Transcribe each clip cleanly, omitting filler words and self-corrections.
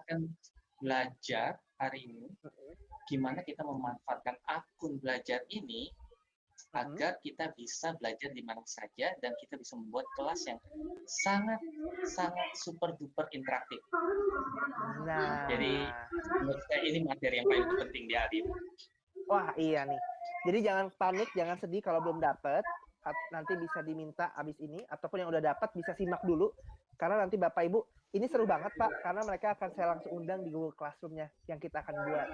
akan belajar hari ini gimana kita memanfaatkan akun belajar ini agar kita bisa belajar di mana saja dan kita bisa membuat kelas yang sangat super duper interaktif. Nah, Jadi menurut saya ini materi yang paling penting di hari ini. wah iya nih. Jadi jangan panik, jangan sedih kalau belum dapat. Nanti bisa diminta abis ini, ataupun yang udah dapat bisa simak dulu. Karena nanti Bapak Ibu, ini seru banget Pak, karena mereka akan saya langsung undang di Google Classroom-nya yang kita akan buat.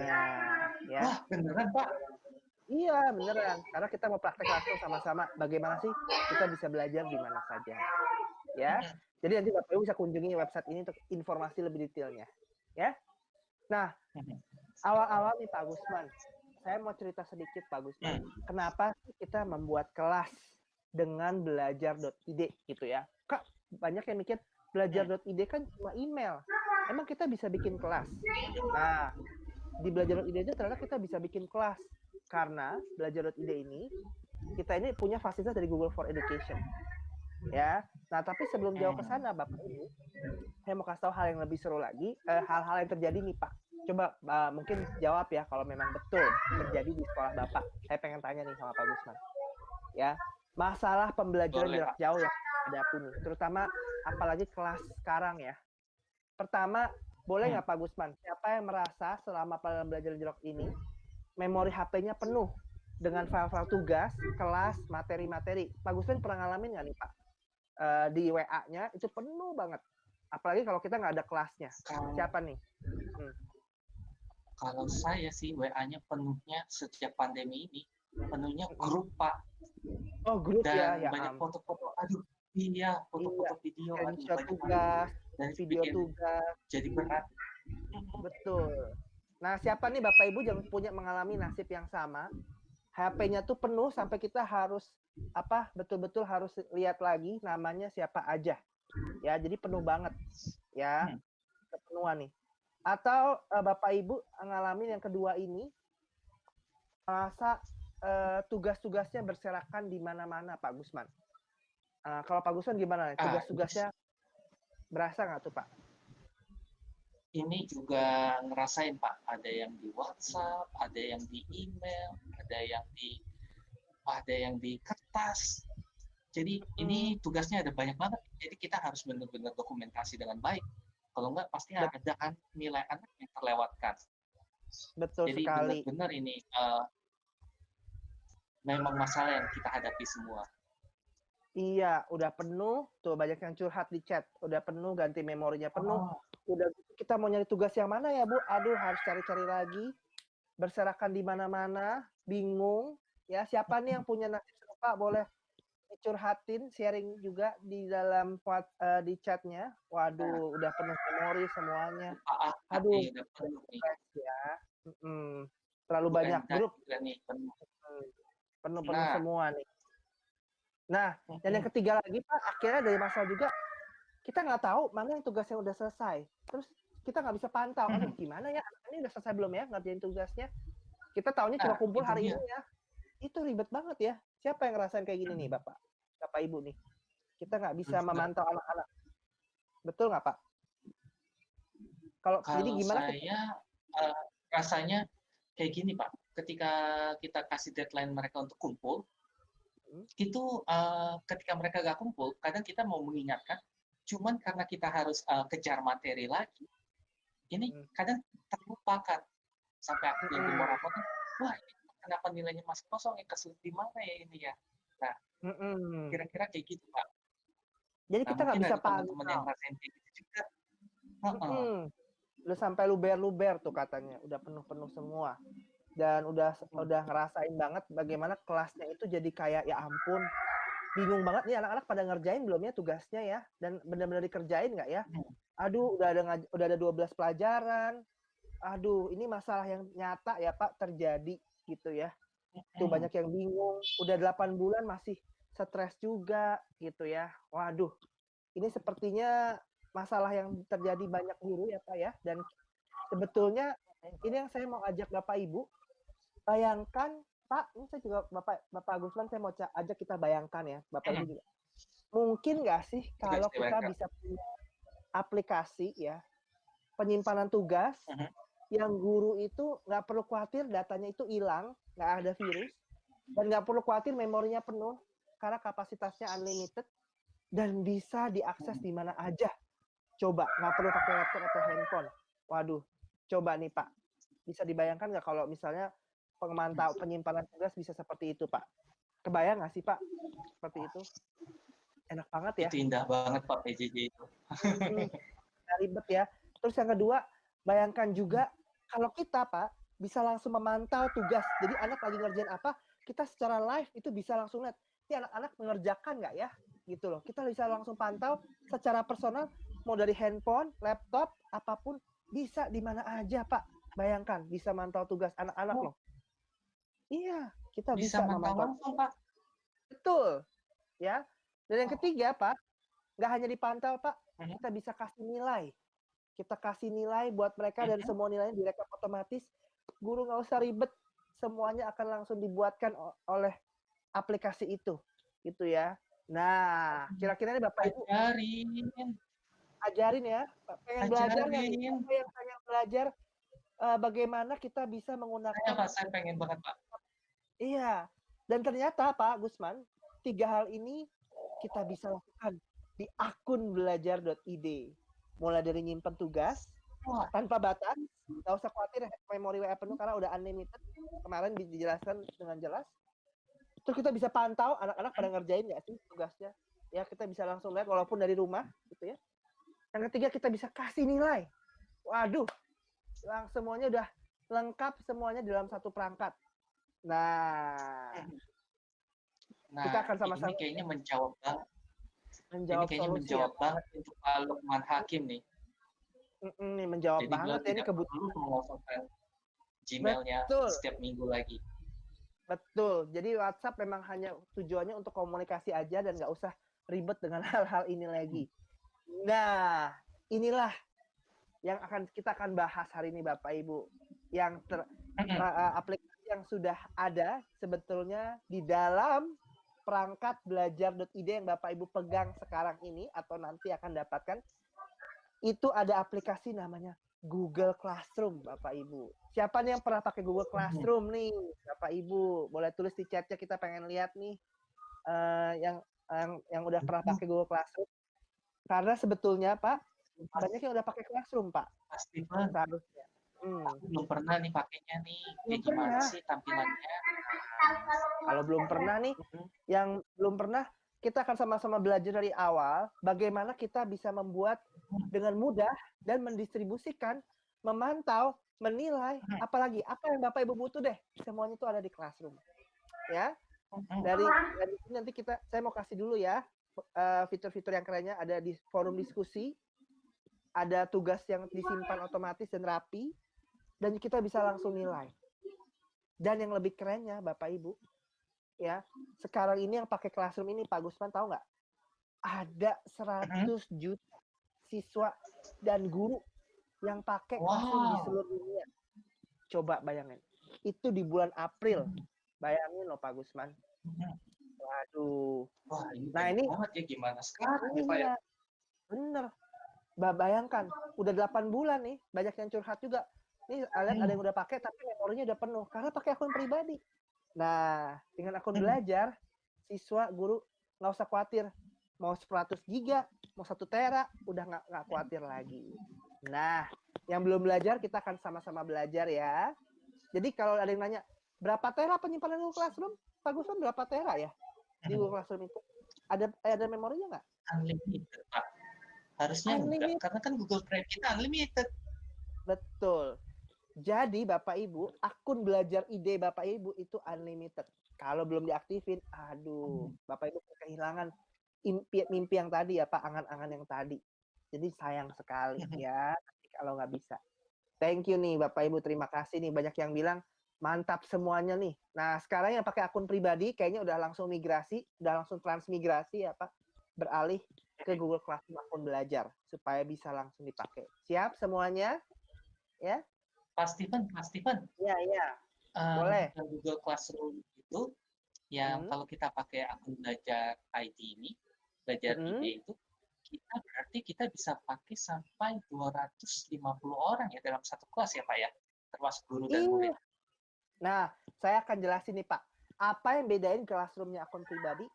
Nah, ya. Wah, beneran Pak? Iya, beneran. Karena kita mau praktek langsung sama-sama. Bagaimana sih kita bisa belajar di mana saja. Ya. Jadi nanti Bapak Ibu bisa kunjungi website ini untuk informasi lebih detailnya. Ya. Nah, awal-awal nih Pak Gusman, saya mau cerita sedikit Pak Gusman. Kenapa kita membuat kelas dengan belajar.id gitu ya? Kak, banyak yang mikir belajar.id kan cuma email. Emang kita bisa bikin kelas? Nah, di belajar.id aja ternyata kita bisa bikin kelas. Karena belajar.id ini, kita ini punya fasilitas dari Google for Education. Ya, nah tapi sebelum jauh ke sana Bapak Ibu, saya mau kasih tahu hal yang lebih seru lagi, hal-hal yang terjadi nih Pak. Coba mungkin jawab ya kalau memang betul terjadi di sekolah Bapak. Saya pengen tanya nih sama Pak Gusman. Ya, masalah pembelajaran jarak jauh yang hadapi nih, terutama apalagi kelas sekarang ya. Pertama, boleh nggak Pak Gusman, siapa yang merasa selama pembelajaran jarak ini memori HP-nya penuh dengan file-file tugas, kelas, materi-materi? Pak Gusman pernah ngalamin nggak nih Pak? Di WA-nya itu penuh banget. Apalagi kalau kita nggak ada kelasnya. Siapa nih? Kalau saya sih WA-nya penuhnya sejak pandemi ini, penuhnya grup Pak. Oh grup dan ya banyak foto-foto, aduh iya, foto-foto video, aduh screenshot banyak banget. tugas, Dan video bikin tugas. jadi berat. Betul. Nah siapa nih Bapak Ibu yang punya mengalami nasib yang sama? HP-nya tuh penuh sampai kita harus betul-betul harus lihat lagi namanya siapa aja. Ya, jadi penuh banget. Ya, kepenuhan nih. Atau Bapak Ibu ngalamin yang kedua ini, merasa tugas-tugasnya berserakan di mana-mana Pak Gusman. Kalau Pak Gusman gimana? Tugas-tugasnya berasa nggak tuh Pak? Ini juga ngerasain Pak, ada yang di WhatsApp, ada yang di email, ada yang di kertas. Jadi ini tugasnya ada banyak banget. Jadi kita harus benar-benar dokumentasi dengan baik. Kalau enggak pasti ada kan nilai anak yang terlewatkan. Betul Jadi sekali. benar-benar ini memang masalah yang kita hadapi semua. Iya, udah penuh, tuh banyak yang curhat di chat, udah penuh, ganti memorinya penuh, udah kita mau nyari tugas yang mana ya Bu? Aduh, harus cari-cari lagi, berserakan di mana-mana, bingung, ya siapa nih yang punya nasib serupa boleh dicurhatin, sharing juga di dalam di chatnya. Waduh, udah penuh memori semuanya. Aduh, udah penuh nih. Ya. Terlalu banyak grup. Penuh-penuh semua nih. Nah, dan yang ketiga lagi Pak, akhirnya dari masalah juga, kita nggak tahu mana yang tugasnya udah selesai. Terus kita nggak bisa pantau, aduh gimana ya, ini udah selesai belum ya ngerjain tugasnya. Kita taunya cuma kumpul hari ini ya. Itu ribet banget ya. Siapa yang ngerasain kayak gini nih Bapak? Bapak Ibu nih. Kita nggak bisa memantau anak-anak. Betul nggak Pak? Kalau jadi gimana saya rasanya kayak gini Pak. Ketika kita kasih deadline mereka untuk kumpul, itu ketika mereka gak kumpul, kadang kita mau mengingatkan, cuman karena kita harus kejar materi lagi, ini kadang terlupakan. Sampai akhirnya di raportan, wah kenapa nilainya masih kosong ya, kesulit di mana ya ini ya. Nah, kira-kira kayak gitu Pak. Jadi kita nggak bisa pantau. Teman-teman yang ngerasain kayak gitu juga. Udah sampai luber-luber tuh katanya, udah penuh-penuh semua. Dan udah ngerasain banget bagaimana kelasnya itu jadi kayak ya ampun, bingung banget nih anak-anak pada ngerjain belum ya tugasnya ya, dan benar-benar dikerjain nggak ya? Aduh, udah ada 12 pelajaran. Aduh, ini masalah yang nyata ya Pak terjadi gitu ya. Tuh banyak yang bingung, udah 8 bulan masih stres juga gitu ya. Waduh, ini sepertinya masalah yang terjadi banyak guru ya Pak ya. Dan sebetulnya ini yang saya mau ajak Bapak Ibu, bayangkan Pak, ini saya juga Bapak Gusman, saya mau ajak kita bayangkan ya, Bapak Ibu juga. Mungkin nggak sih kalau kita bisa punya aplikasi ya, penyimpanan tugas, yang guru itu nggak perlu khawatir datanya itu hilang, nggak ada virus, dan nggak perlu khawatir memorinya penuh, karena kapasitasnya unlimited, dan bisa diakses di mana aja. Coba, nggak perlu pakai laptop atau handphone. Waduh, coba nih Pak, bisa dibayangkan nggak kalau misalnya penyimpanan tugas bisa seperti itu Pak? Kebayang nggak sih Pak, seperti itu? Enak banget ya. Itu indah banget Pak PJJ itu. Ribet ya. Terus yang kedua, bayangkan juga kalau kita Pak bisa langsung memantau tugas. Jadi anak lagi ngerjain apa, kita secara live itu bisa langsung lihat. Ini anak-anak mengerjakan nggak ya? Gitu loh. Kita bisa langsung pantau secara personal, mau dari handphone, laptop, apapun, bisa di mana aja Pak. Bayangkan, bisa mantau tugas anak-anak loh. Iya, kita bisa mantau memantau langsung Pak. Betul. Ya. Dan yang ketiga Pak, nggak hanya dipantau Pak, kita bisa kasih nilai. Kita kasih nilai buat mereka dan semua nilainya direkap otomatis. Guru nggak usah ribet, semuanya akan langsung dibuatkan oleh aplikasi itu, gitu ya. Nah, kira-kira ini Bapak Ibu ajarin ya, pengen belajar nggak nih? Siapa yang pengen belajar bagaimana kita bisa menggunakan? Saya pengen banget Pak. Iya, dan ternyata Pak Gusman, 3 hal ini kita bisa lakukan di akun belajar.id. Mulai dari nyimpen tugas tanpa batas, nggak usah khawatir memori WA penuh karena udah unlimited. Kemarin dijelaskan dengan jelas. Terus kita bisa pantau anak-anak pada ngerjain nggak sih tugasnya. Ya, kita bisa langsung lihat walaupun dari rumah gitu ya. Yang ketiga, kita bisa kasih nilai. Waduh, semuanya udah lengkap semuanya dalam satu perangkat. Nah, kita akan sama-sama ini kayaknya menjawab banget. Menjawab ini kayaknya menjawab banget untuk Pak Lukman Hakim nih. Nih menjawab Jadi banget ya, ini kebutuhan mengosongkan Gmail-nya setiap minggu lagi. Betul. Jadi WhatsApp memang hanya tujuannya untuk komunikasi aja dan nggak usah ribet dengan hal-hal ini lagi. Nah, inilah yang kita akan bahas hari ini Bapak Ibu. Yang aplikasi yang sudah ada sebetulnya di dalam perangkat belajar.id yang Bapak Ibu pegang sekarang ini atau nanti akan dapatkan. Itu ada aplikasi namanya Google Classroom, Bapak Ibu. Siapa nih yang pernah pakai Google Classroom nih, Bapak Ibu? Boleh tulis di chatnya, kita pengen lihat nih yang udah pernah pakai Google Classroom. Karena sebetulnya Pak, banyak yang udah pakai Classroom Pak. Pasti Pak. Seharusnya. Aku belum pernah nih pakainya nih. Kayak gimana sih tampilannya? Kalau belum pernah nih, yang belum pernah, kita akan sama-sama belajar dari awal bagaimana kita bisa membuat dengan mudah dan mendistribusikan, memantau, menilai, apalagi apa yang Bapak Ibu butuh deh, semuanya itu ada di Classroom. Ya. Dari ini nanti saya mau kasih dulu ya fitur-fitur yang kerennya, ada di forum diskusi, ada tugas yang disimpan otomatis dan rapi, dan kita bisa langsung nilai. Dan yang lebih kerennya Bapak Ibu, ya, sekarang ini yang pakai Classroom ini Pak Gusman tahu nggak? Ada 100 juta siswa dan guru yang pakai Classroom di seluruh dunia. Coba bayangin. Itu di bulan April. Bayangin loh Pak Gusman. Waduh. Wah, ini nah ini banget ya, gimana sekarang ya Pak ya? Bener. Bayangkan, udah 8 bulan nih, banyak yang curhat juga. Nih, lihat ada yang udah pakai tapi memorinya udah penuh karena pakai akun pribadi. Nah, dengan akun belajar, siswa, guru nggak usah khawatir. Mau 100 giga, mau 1 tera, udah nggak khawatir lagi. Nah, yang belum belajar, kita akan sama-sama belajar ya. Jadi kalau ada yang nanya, berapa tera penyimpanan Google Classroom? Pak Gusman berapa tera ya di Google Classroom itu? Ada memorinya nggak? Unlimited, Pak. Harusnya enggak, karena kan Google Drive kita unlimited. Betul. Jadi Bapak Ibu, akun belajar ide Bapak Ibu itu unlimited. Kalau belum diaktifin, aduh, Bapak Ibu kehilangan mimpi yang tadi ya Pak, angan-angan yang tadi. Jadi sayang sekali ya kalau nggak bisa. Thank you nih Bapak Ibu, terima kasih nih, banyak yang bilang mantap semuanya nih. Nah sekarang yang pakai akun pribadi kayaknya udah langsung migrasi, udah langsung transmigrasi ya Pak, beralih ke Google Classroom akun belajar supaya bisa langsung dipakai. Siap semuanya? Ya. Pak Steven. Iya. Boleh. Google Classroom itu yang kalau kita pakai akun belajar ID ini, belajar ID itu, kita berarti kita bisa pakai sampai 250 orang ya dalam satu kelas ya Pak ya, termasuk guru dan murid. Iya. Nah, saya akan jelasin nih Pak, apa yang bedain Classroom-nya akun pribadi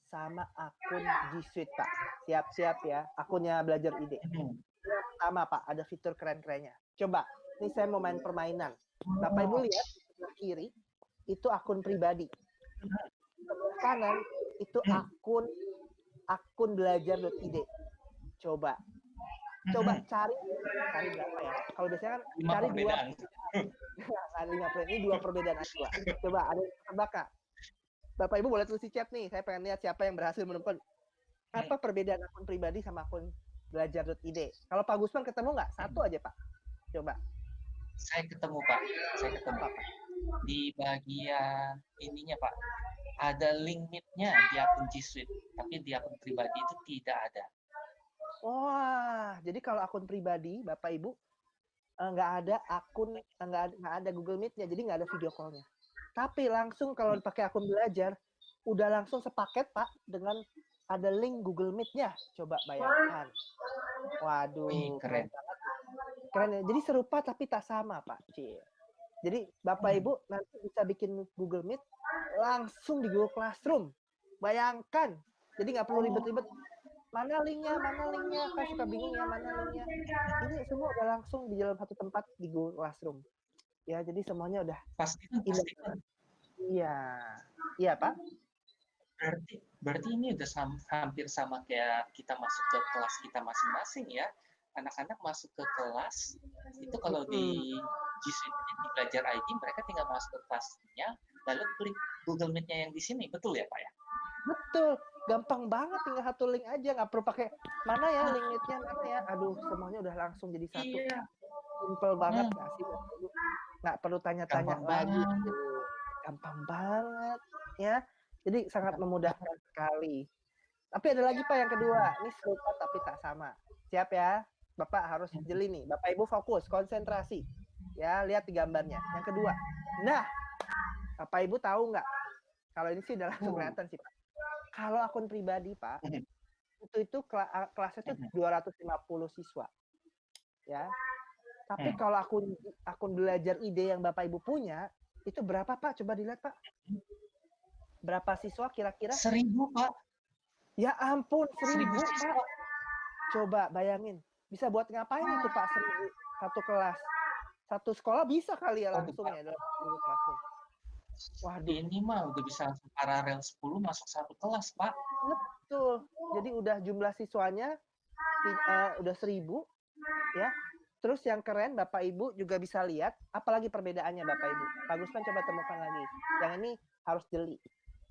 sama akun G Suite Pak. Siap-siap ya, akunnya Belajar Ide. Yang pertama Pak, ada fitur keren-kerennya. Coba, ini saya mau main permainan. Bapak Ibu lihat di sebelah kiri, itu akun pribadi. Sebelah kanan, itu akun belajar.id. Coba cari berapa ya? Kalau biasanya kan 5 cari perbedaan. 5 perbedaan. Ini 2 perbedaan aja. Coba ada yang tebak Kak? Bapak Ibu boleh tulis di chat nih. Saya pengen lihat siapa yang berhasil menemukan apa perbedaan akun pribadi sama akun belajar.id. Kalau Pak Gusman ketemu nggak? Satu aja Pak. Coba. Saya ketemu Pak. Saya ketemu Pak. Di bagian ininya Pak, ada link meet-nya di akun G Suite, tapi di akun pribadi itu tidak ada. Wah, jadi kalau akun pribadi Bapak Ibu nggak ada akun, nggak ada Google Meet-nya, jadi nggak ada video call-nya. Tapi langsung kalau dipakai akun belajar, udah langsung sepaket Pak dengan ada link Google Meet-nya. Coba bayangkan. Waduh, keren banget. Keren ya. Jadi serupa tapi tak sama Pak. Cie. Jadi Bapak Ibu nanti bisa bikin Google Meet langsung di Google Classroom. Bayangkan. Jadi nggak perlu ribet-ribet. Mana linknya, kan suka bingung ya mana linknya. Ini semua udah langsung di dalam satu tempat di Google Classroom. Ya, jadi semuanya udah Pastikan. Iya Pak. Berarti ini udah hampir sama kayak kita masuk ke kelas kita masing-masing ya. Anak-anak masuk ke kelas itu kalau di G Suite di Belajar ID mereka tinggal masuk ke kelasnya lalu klik Google Meet-nya yang di sini, betul ya Pak ya? Betul, gampang banget, tinggal satu link aja, nggak perlu pakai mana ya link meet-nya mana ya. Aduh, semuanya udah langsung jadi satu. Iya. Simple banget nggak sih? Nggak perlu tanya-tanya lagi. Gampang banget ya. Jadi sangat memudahkan sekali. Tapi ada lagi Pak yang kedua, ini serupa tapi tak sama. Siap ya? Bapak harus jeli nih. Bapak Ibu fokus, konsentrasi. Ya, lihat di gambarnya. Yang kedua. Nah, Bapak Ibu tahu nggak? Kalau ini sih udah langsung kelihatan sih Pak. Kalau akun pribadi Pak, itu kelasnya itu 250 siswa. Ya. Tapi kalau akun belajar ide yang Bapak Ibu punya, itu berapa Pak? Coba dilihat Pak. Berapa siswa kira-kira? 1.000 Pak. Ya ampun, 1.000 Pak. Coba bayangin, bisa buat ngapain itu Pak 1.000 satu kelas? Satu sekolah bisa kali ya langsung ya dalam Classroom. Waduh. Ini mah udah bisa langsung paralel 10 masuk satu kelas Pak. Betul. Jadi udah jumlah siswanya udah 1.000 ya. Terus yang keren Bapak Ibu juga bisa lihat apalagi perbedaannya Bapak Ibu. Pak Gusman coba temukan lagi. Yang ini harus jeli.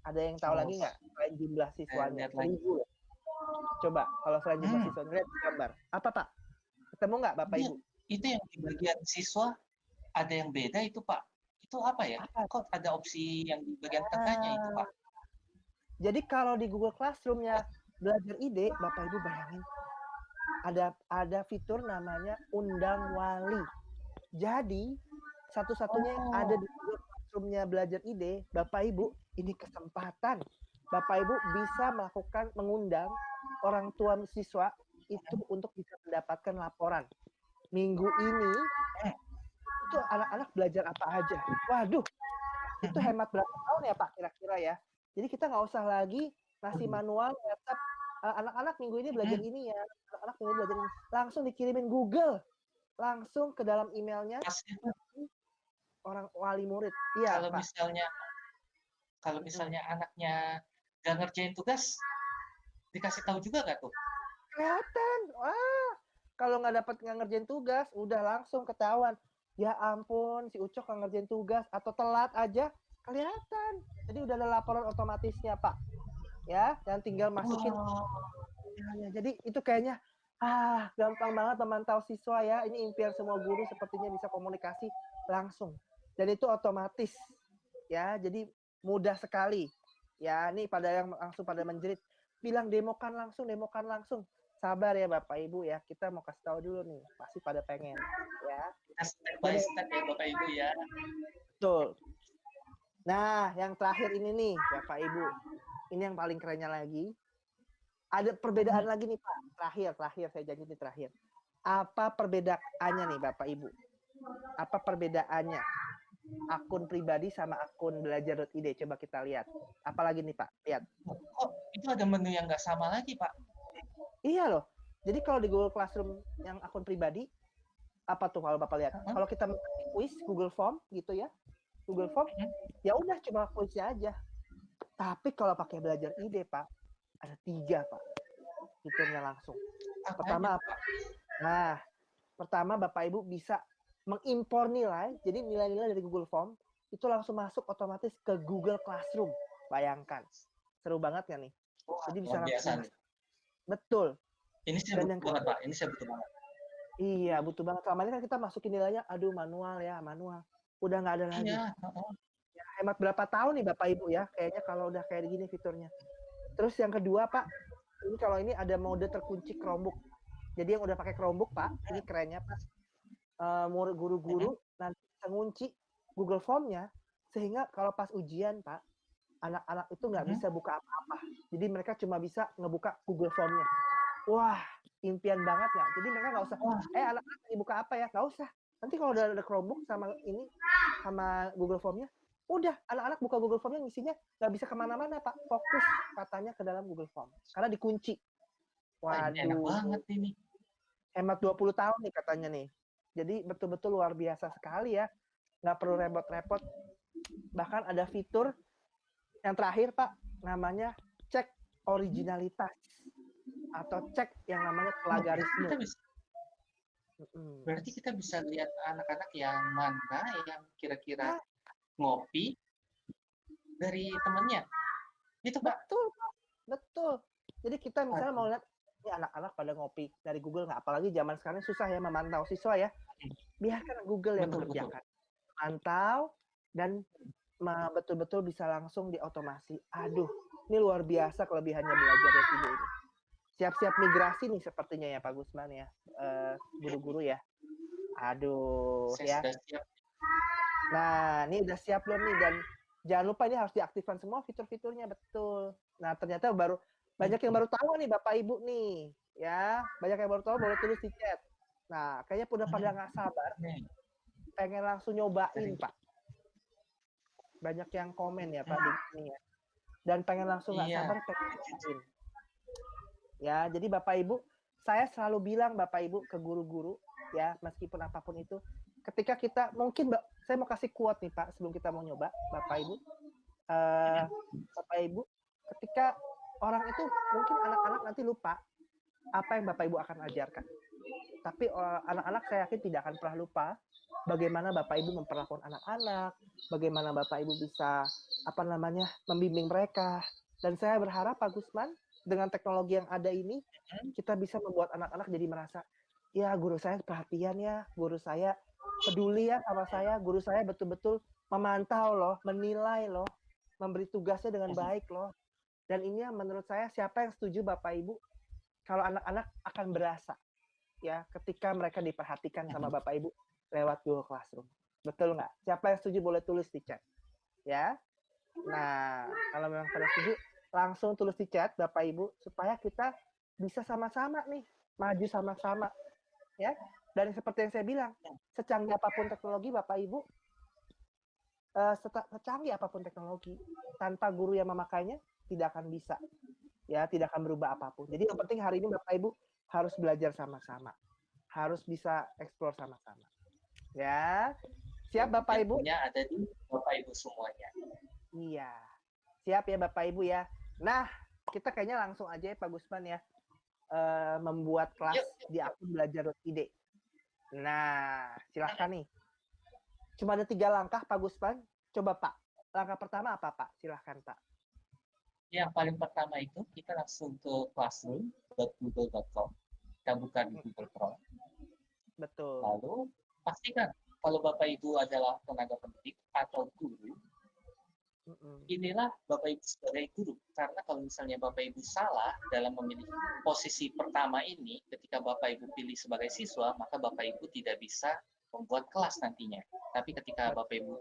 Ada yang tahu lagi nggak selain jumlah siswanya? 1.000 ya. Coba kalau selain jumlah siswanya lihat gambar. Apa Pak? Ketemu nggak Bapak Ibu? Itu yang di bagian siswa ada yang beda itu Pak. Itu apa ya? Kok ada opsi yang di bagian tengahnya itu Pak? Jadi kalau di Google Classroom-nya Belajar Ide, Bapak Ibu bayangin ada fitur namanya undang wali. Jadi satu-satunya yang ada di Google Classroom-nya Belajar Ide, Bapak Ibu, ini kesempatan. Bapak Ibu bisa mengundang orang tua siswa itu untuk bisa mendapatkan laporan. Minggu ini itu anak-anak belajar apa aja. Waduh, itu hemat berapa tahun ya Pak kira-kira ya. Jadi kita nggak usah lagi ngasih manual WhatsApp anak-anak minggu ini belajar ini ya, anak-anak minggu belajar ini. Langsung dikirimin Google, langsung ke dalam emailnya orang wali murid. Iya Pak. Kalau misalnya anaknya nggak ngerjain tugas, dikasih tahu juga nggak tuh? Kelihatan. Wah, kalau nggak ngerjain tugas, udah langsung ketahuan. Ya ampun, si Ucok nggak ngerjain tugas atau telat aja, kelihatan. Jadi udah ada laporan otomatisnya Pak. Ya, dan tinggal masukin. Jadi itu kayaknya gampang banget memantau siswa ya. Ini impian semua guru sepertinya bisa komunikasi langsung. Dan itu otomatis. Ya, jadi mudah sekali. Ya, ini pada yang langsung pada menjerit, bilang demokan langsung. Sabar ya Bapak Ibu ya. Kita mau kasih tahu dulu nih, pasti pada pengen ya. Kita step by step ya Bapak Ibu ya. Betul. Nah, yang terakhir ini nih Bapak Ibu. Ini yang paling kerennya lagi. Ada perbedaan lagi nih Pak. Terakhir saya janji nih terakhir. Apa perbedaannya nih Bapak Ibu? Apa perbedaannya akun pribadi sama akun belajar.id? Coba kita lihat. Apalagi nih Pak? Lihat. Kok itu ada menu yang nggak sama lagi, Pak? Iya loh. Jadi kalau di Google Classroom yang akun pribadi, apa tuh kalau Bapak lihat? Kalau kita quiz Google Form gitu ya, Google Form, ya udah cuma quiznya aja. Tapi kalau pakai belajar ide Pak, ada 3 Pak, fiturnya langsung. Pertama apa? Nah, pertama Bapak Ibu bisa mengimpor nilai, jadi nilai-nilai dari Google Form itu langsung masuk otomatis ke Google Classroom. Bayangkan, seru banget ya nih. Jadi bisa langsung. Betul. Ini saya butuh banget Pak. Ini saya butuh banget. Iya, butuh banget. Selama ini kan kita masukin nilainya, aduh manual. Udah nggak ada lagi. Iya. Ya, hemat berapa tahun nih Bapak Ibu ya, kayaknya kalau udah kayak gini fiturnya. Terus yang kedua Pak, ini kalau ini ada mode terkunci Chromebook. Jadi yang udah pakai Chromebook Pak, ini kerennya Pak. Guru-guru nanti bisa ngunci Google Form-nya, sehingga kalau pas ujian Pak, anak-anak itu nggak bisa buka apa-apa. Jadi mereka cuma bisa ngebuka Google Form-nya. Wah, impian banget ya. Jadi mereka nggak usah, anak-anak dibuka apa ya? Nggak usah. Nanti kalau udah ada Chromebook sama ini, sama Google Form-nya, udah anak-anak buka Google Form-nya ngisinya nggak bisa kemana-mana Pak. Fokus katanya ke dalam Google Form. Karena dikunci. Waduh. Enak banget ini. Hemat 20 tahun nih katanya nih. Jadi betul-betul luar biasa sekali ya. Nggak perlu repot-repot. Bahkan ada fitur yang terakhir Pak, namanya cek originalitas. Atau cek yang namanya plagiarisme. Berarti kita bisa lihat anak-anak yang mana yang kira-kira ngopi dari temannya. Itu Pak? Betul. Jadi kita misalnya mau lihat ini anak-anak pada ngopi dari Google nggak, apalagi zaman sekarang susah ya memantau siswa ya. Biarkan Google yang mengerjakan. Mantau dan betul-betul bisa langsung diotomasi. Aduh, ini luar biasa kelebihannya belajar dari ini. Siap-siap migrasi nih sepertinya ya Pak Gusman ya, guru-guru ya. Aduh, ya. Nah, ini udah siap belum nih? Dan jangan lupa ini harus diaktifkan semua fitur-fiturnya, betul. Nah, ternyata banyak yang baru tahu nih Bapak Ibu nih, ya. Banyak yang baru tahu, boleh tulis di chat. Nah, kayaknya udah pada nggak sabar, pengen langsung nyobain Pak. Banyak yang komen ya Pak di sini ya. Dan pengen langsung nggak sabar pengen nyobain. Ya, jadi Bapak Ibu, saya selalu bilang Bapak Ibu ke guru-guru ya, meskipun apapun itu, ketika kita mungkin saya mau kasih quote nih Pak sebelum kita mau nyoba Bapak Ibu. Bapak Ibu, ketika orang itu mungkin anak-anak nanti lupa apa yang Bapak Ibu akan ajarkan. Tapi anak-anak saya yakin tidak akan pernah lupa bagaimana Bapak Ibu memperlakukan anak-anak, bagaimana Bapak Ibu bisa membimbing mereka. Dan saya berharap Pak Gusman dengan teknologi yang ada ini kita bisa membuat anak-anak jadi merasa ya guru saya perhatian ya, guru saya peduli ya sama saya, guru saya betul-betul memantau loh, menilai loh, memberi tugasnya dengan baik loh. Dan ini menurut saya siapa yang setuju Bapak Ibu kalau anak-anak akan berasa ya ketika mereka diperhatikan sama Bapak Ibu lewat Google Classroom. Betul nggak? Siapa yang setuju boleh tulis di chat. Ya. Nah, kalau memang pada setuju langsung tulis di chat Bapak Ibu supaya kita bisa sama-sama nih maju sama-sama ya. Dan seperti yang saya bilang, secanggih apapun teknologi Bapak Ibu, secanggih apapun teknologi, tanpa guru yang memakainya tidak akan bisa, ya tidak akan berubah apapun. Jadi yang penting hari ini Bapak Ibu harus belajar sama-sama, harus bisa eksplor sama-sama. Ya, siap Bapak Ibu? Ada di Bapak Ibu semuanya. Iya, siap ya Bapak Ibu ya. Nah, kita kayaknya langsung aja ya Pak Gusman ya, membuat kelas di akun belajar.id. Nah, silahkan nih. Cuma ada 3 langkah Pak Gusman. Coba Pak, langkah pertama apa Pak? Silahkan Pak. Yang paling pertama itu kita langsung ke classroom.google.com. Kita buka di Google Chrome. Betul. Lalu pastikan kalau Bapak Ibu adalah tenaga pendidik atau guru, inilah Bapak Ibu sebagai guru. Karena kalau misalnya Bapak Ibu salah dalam memilih posisi pertama ini, ketika Bapak Ibu pilih sebagai siswa, maka Bapak Ibu tidak bisa membuat kelas nantinya. Tapi ketika Bapak Ibu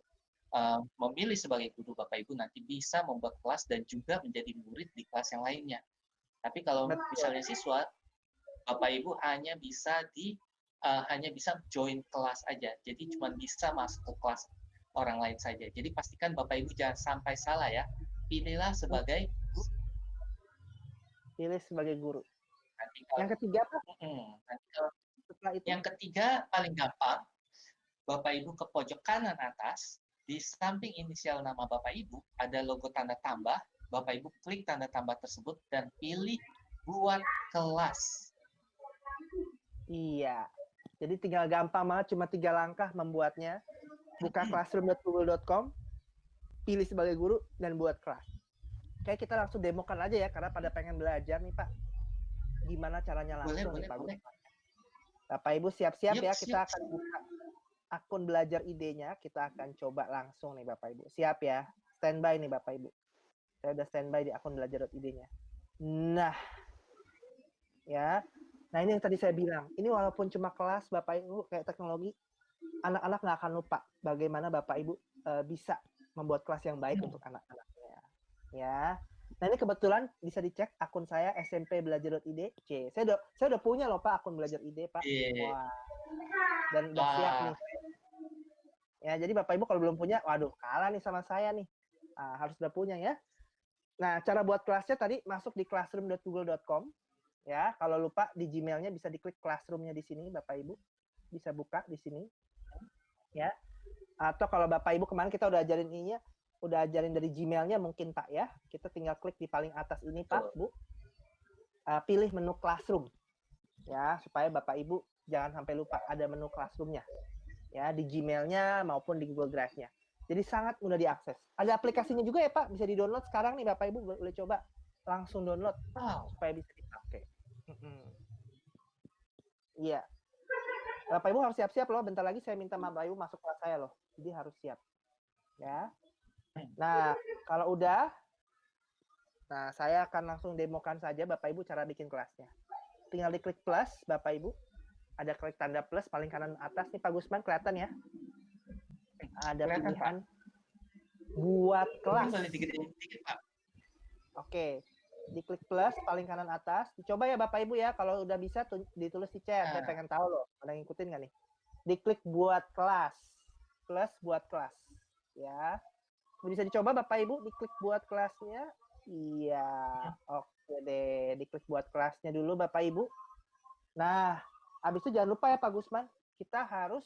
memilih sebagai guru, Bapak Ibu nanti bisa membuat kelas dan juga menjadi murid di kelas yang lainnya. Tapi kalau Betul. misalnya siswa, Bapak Ibu hanya bisa join kelas aja. Jadi cuma bisa masuk ke kelas orang lain saja. Jadi pastikan Bapak Ibu jangan sampai salah ya. Pilihlah sebagai guru. Pilih sebagai guru. Nanti kalau, Yang ketiga apa? nanti kalau Setelah itu? yang ketiga paling gampang, Bapak Ibu ke pojok kanan atas, di samping inisial nama Bapak Ibu ada logo tanda tambah. Bapak Ibu klik tanda tambah tersebut dan pilih buat kelas. Iya. Jadi tinggal gampang banget, cuma 3 langkah membuatnya. Buka classroom.google.com, pilih sebagai guru, dan buat kelas. Kayak kita langsung demokan aja ya, karena pada pengen belajar nih Pak. Gimana caranya langsung nih Pak Gus. Bapak Ibu siap-siap ya, kita akan buka akun belajar idenya, kita akan coba langsung nih Bapak Ibu. Siap ya, standby nih Bapak Ibu. Saya udah standby di akun belajar.id-nya. Nah, ya. Nah ini yang tadi saya bilang, ini walaupun cuma kelas Bapak Ibu kayak teknologi, anak-anak nggak akan lupa bagaimana Bapak Ibu bisa membuat kelas yang baik untuk anak-anaknya. Ya. Nah ini kebetulan bisa dicek akun saya smp-belajar.id. Saya udah punya loh Pak akun belajar.id Pak. Wah. Dan udah siap nih. Ya jadi Bapak Ibu kalau belum punya, waduh kalah nih sama saya nih. Nah, harus udah punya ya. Nah cara buat kelasnya tadi masuk di classroom.google.com. Ya, kalau lupa di Gmail-nya bisa diklik classroom-nya di sini, Bapak Ibu. Bisa buka di sini. Ya. Atau kalau Bapak Ibu kemarin kita udah ajarin ininya, udah ajarin dari Gmail-nya mungkin Pak ya. Kita tinggal klik di paling atas ini Pak, Bu. Pilih menu classroom. Ya, supaya Bapak Ibu jangan sampai lupa ada menu classroom-nya. Ya, di Gmail-nya maupun di Google Drive-nya. Jadi sangat mudah diakses. Ada aplikasinya juga ya Pak, bisa di-download sekarang nih Bapak Ibu boleh coba langsung download supaya bisa dipakai. Iya. Bapak Ibu harus siap-siap loh. Bentar lagi saya minta Bapak Ibu masuk kelas saya loh. Jadi harus siap. Ya. Nah, kalau udah, nah saya akan langsung demokan saja Bapak Ibu cara bikin kelasnya. Tinggal diklik plus Bapak Ibu. Ada klik tanda plus paling kanan atas nih Pak Gusman kelihatan ya. Ada pilihan buat kelas. Oke. Diklik plus paling kanan atas. Dicoba ya Bapak Ibu ya. Kalau udah bisa ditulis di chat. Saya pengen tahu loh. Ada yang ngikutin nggak nih? Diklik buat kelas. Plus buat kelas. Ya. Bisa dicoba Bapak Ibu diklik buat kelasnya. Iya. Oke deh. Diklik buat kelasnya dulu Bapak Ibu. Nah. Habis itu jangan lupa ya Pak Gusman. Kita harus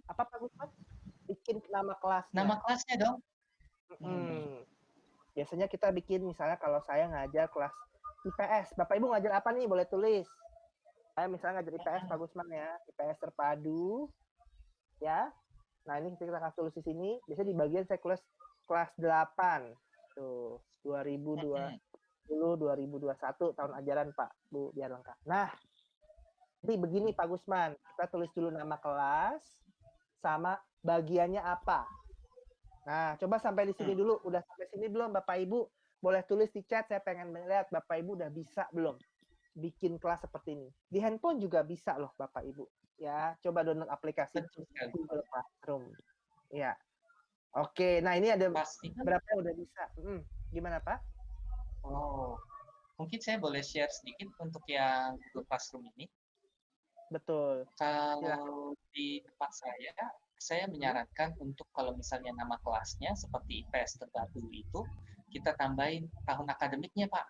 apa Pak Gusman? Bikin nama kelasnya. Nama kelasnya dong. Biasanya kita bikin misalnya kalau saya ngajar kelas IPS. Bapak Ibu ngajar apa nih? Boleh tulis. Saya misalnya ngajar IPS Pak Gusman ya. IPS terpadu. Ya. Nah, ini kita akan tulis di sini. Biasanya di bagian saya kelas 8. Tuh, 2020 2021 tahun ajaran Pak, Bu, biar lengkap. Nah, jadi begini Pak Gusman, kita tulis dulu nama kelas sama bagiannya apa. Nah, coba sampai di sini dulu. Udah sampai sini belum Bapak Ibu? Boleh tulis di chat, saya pengen melihat Bapak Ibu udah bisa belum bikin kelas seperti ini. Di handphone juga bisa loh Bapak Ibu. Ya, coba download aplikasi Google Classroom. Ya. Oke, nah ini ada berapa yang udah bisa. Gimana Pak? Oh, mungkin saya boleh share sedikit untuk yang Google Classroom ini. Betul. Kalau di tempat saya menyarankan untuk kalau misalnya nama kelasnya seperti IPS terpadu itu, kita tambahin tahun akademiknya Pak.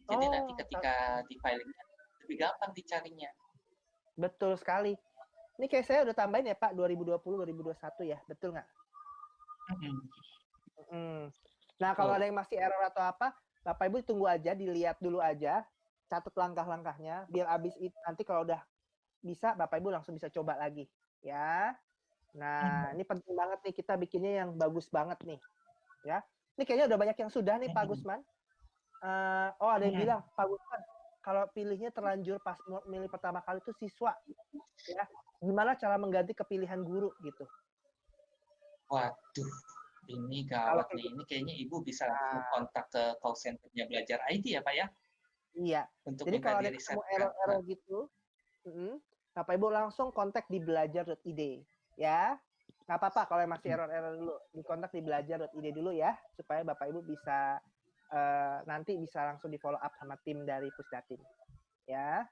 Jadi nanti ketika di filingnya lebih gampang dicarinya. Betul sekali. Ini kayak saya udah tambahin ya Pak, 2020-2021 ya, betul nggak? Nah kalau ada yang masih error atau apa, Bapak Ibu tunggu aja, dilihat dulu aja, catat langkah-langkahnya, biar abis itu nanti kalau udah bisa, Bapak Ibu langsung bisa coba lagi, ya. Nah ini penting banget nih kita bikinnya yang bagus banget nih, ya. Ini kayaknya udah banyak yang sudah nih Pak Gusman. Ada yang bilang Pak Gusman, kalau pilihnya terlanjur pas milih pertama kali itu siswa, ya. Gimana cara mengganti kepilihan guru gitu? Waduh, ini gawat nih. Ini kayaknya Ibu bisa langsung kontak ke call center-nya Belajar ID ya Pak ya? Iya. Untuk jadi kalau ada ketemu error-error gitu, Bapak Ibu langsung kontak di belajar.id, ya. Nggak apa-apa kalau masih error-error dulu, dikontak di belajar.id dulu ya, supaya Bapak Ibu bisa nanti bisa langsung di follow up sama tim dari Pusdatin. Ya.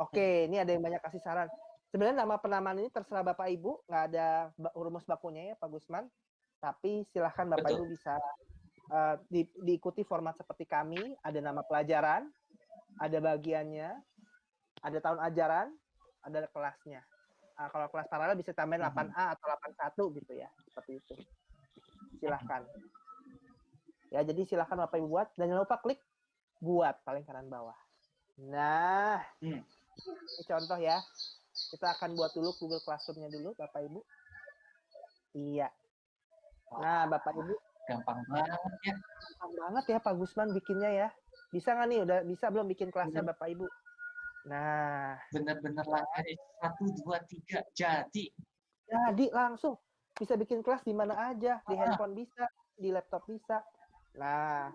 Oke, ini ada yang banyak kasih saran. Sebenarnya nama penamaan ini terserah Bapak Ibu, nggak ada rumus bakunya ya Pak Gusman. Tapi silahkan Bapak Betul. Ibu bisa diikuti format seperti kami. Ada nama pelajaran, ada bagiannya, ada tahun ajaran, ada kelasnya. Kalau kelas paralel bisa tambahin 8A atau 81 gitu ya, seperti itu. Silahkan. Ya, jadi silahkan Bapak Ibu buat dan jangan lupa klik buat paling kanan bawah. Nah, ini contoh ya. Kita akan buat dulu Google Classroom-nya dulu, Bapak Ibu. Iya. Nah, Bapak Ibu. Gampang banget ya. Gampang banget ya Pak Gusman bikinnya ya. Bisa nggak nih? Udah bisa belum bikin kelasnya Bapak Ibu? Nah. Bener-bener langkah 1, 2, 3. Jadi langsung. Bisa bikin kelas di mana aja. Di handphone bisa, di laptop bisa. Nah,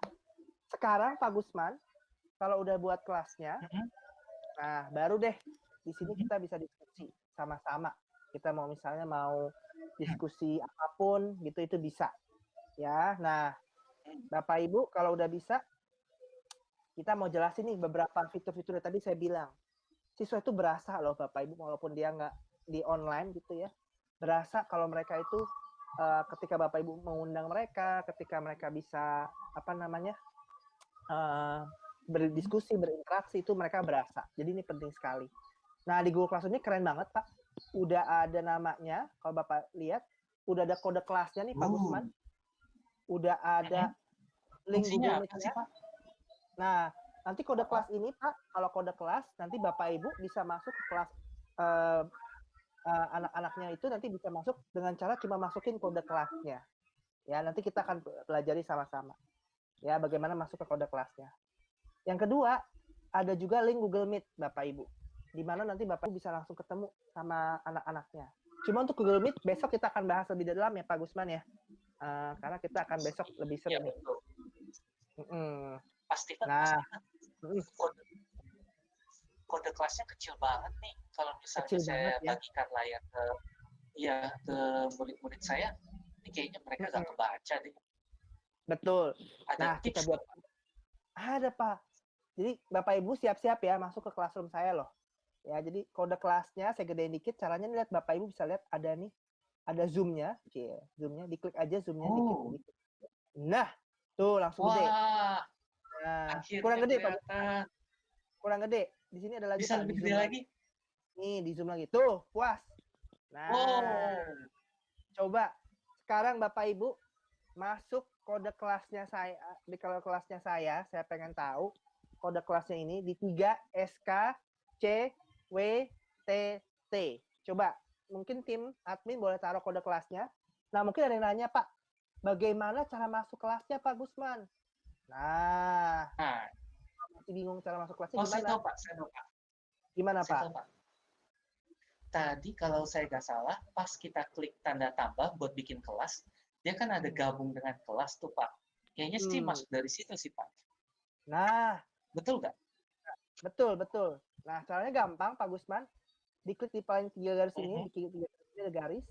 sekarang Pak Gusman, kalau udah buat kelasnya, nah baru deh di sini kita bisa diskusi sama-sama. Kita mau misalnya mau diskusi apapun gitu itu bisa. Ya, nah Bapak Ibu kalau udah bisa, kita mau jelasin nih beberapa fitur-fitur yang tadi saya bilang. Siswa itu berasa loh Bapak Ibu walaupun dia nggak di online gitu ya, berasa kalau mereka itu ketika Bapak Ibu mengundang mereka, ketika mereka bisa berdiskusi, berinteraksi itu mereka berasa. Jadi ini penting sekali. Nah di Google Classroom ini keren banget Pak. Udah ada namanya, kalau Bapak lihat, udah ada kode kelasnya nih Pak Gusman. Udah ada link Google Meet-nya. Nah nanti kode kelas ini Pak, kalau kode kelas nanti Bapak Ibu bisa masuk ke kelas anak-anaknya itu nanti bisa masuk dengan cara cuma masukin kode kelasnya. Ya nanti kita akan pelajari sama-sama. Ya bagaimana masuk ke kode kelasnya. Yang kedua, ada juga link Google Meet, Bapak Ibu. Di mana nanti Bapak Ibu bisa langsung ketemu sama anak-anaknya. Cuma untuk Google Meet, besok kita akan bahas lebih dalam ya, Pak Gusman ya. Karena kita akan besok lebih seru nih. Pasti kan, kode kelasnya kecil banget nih. Kalau misalnya kecil saya banget, bagikan layar ke murid-murid saya, ini kayaknya mereka nggak kebaca deh. Betul. Ada tips buat Pak? Ada Pak. Jadi Bapak Ibu siap-siap ya masuk ke classroom saya loh. Ya, jadi kode kelasnya saya gedein dikit. Caranya lihat Bapak Ibu bisa lihat ada nih, ada zoom-nya, zoom-nya, diklik aja zoom-nya dikit. Nah, tuh langsung gede. Nah, kurang gede Pak. Kurang gede. Di sini ada lagi bisa Pak. Lebih gede lagi. Nih, di zoom lagi. Tuh, puas. Nah, coba sekarang Bapak Ibu masuk kode kelasnya saya, di kalau kelasnya saya pengen tahu kode kelasnya ini di 3 SKCWTT. Coba, mungkin tim admin boleh taruh kode kelasnya. Nah, mungkin ada yang nanya, Pak, bagaimana cara masuk kelasnya, Pak Gusman? Nah, masih bingung cara masuk kelasnya gimana? Saya tahu, Pak. Gimana, Pak? Tadi kalau saya nggak salah, pas kita klik tanda tambah buat bikin kelas, dia kan ada gabung dengan kelas tuh, Pak. Kayaknya sih masuk dari situ sih, Pak. Nah, betul nggak? Betul. Nah, caranya gampang, Pak Gusman. Diklik di paling 3 garis ini, di 3 garis,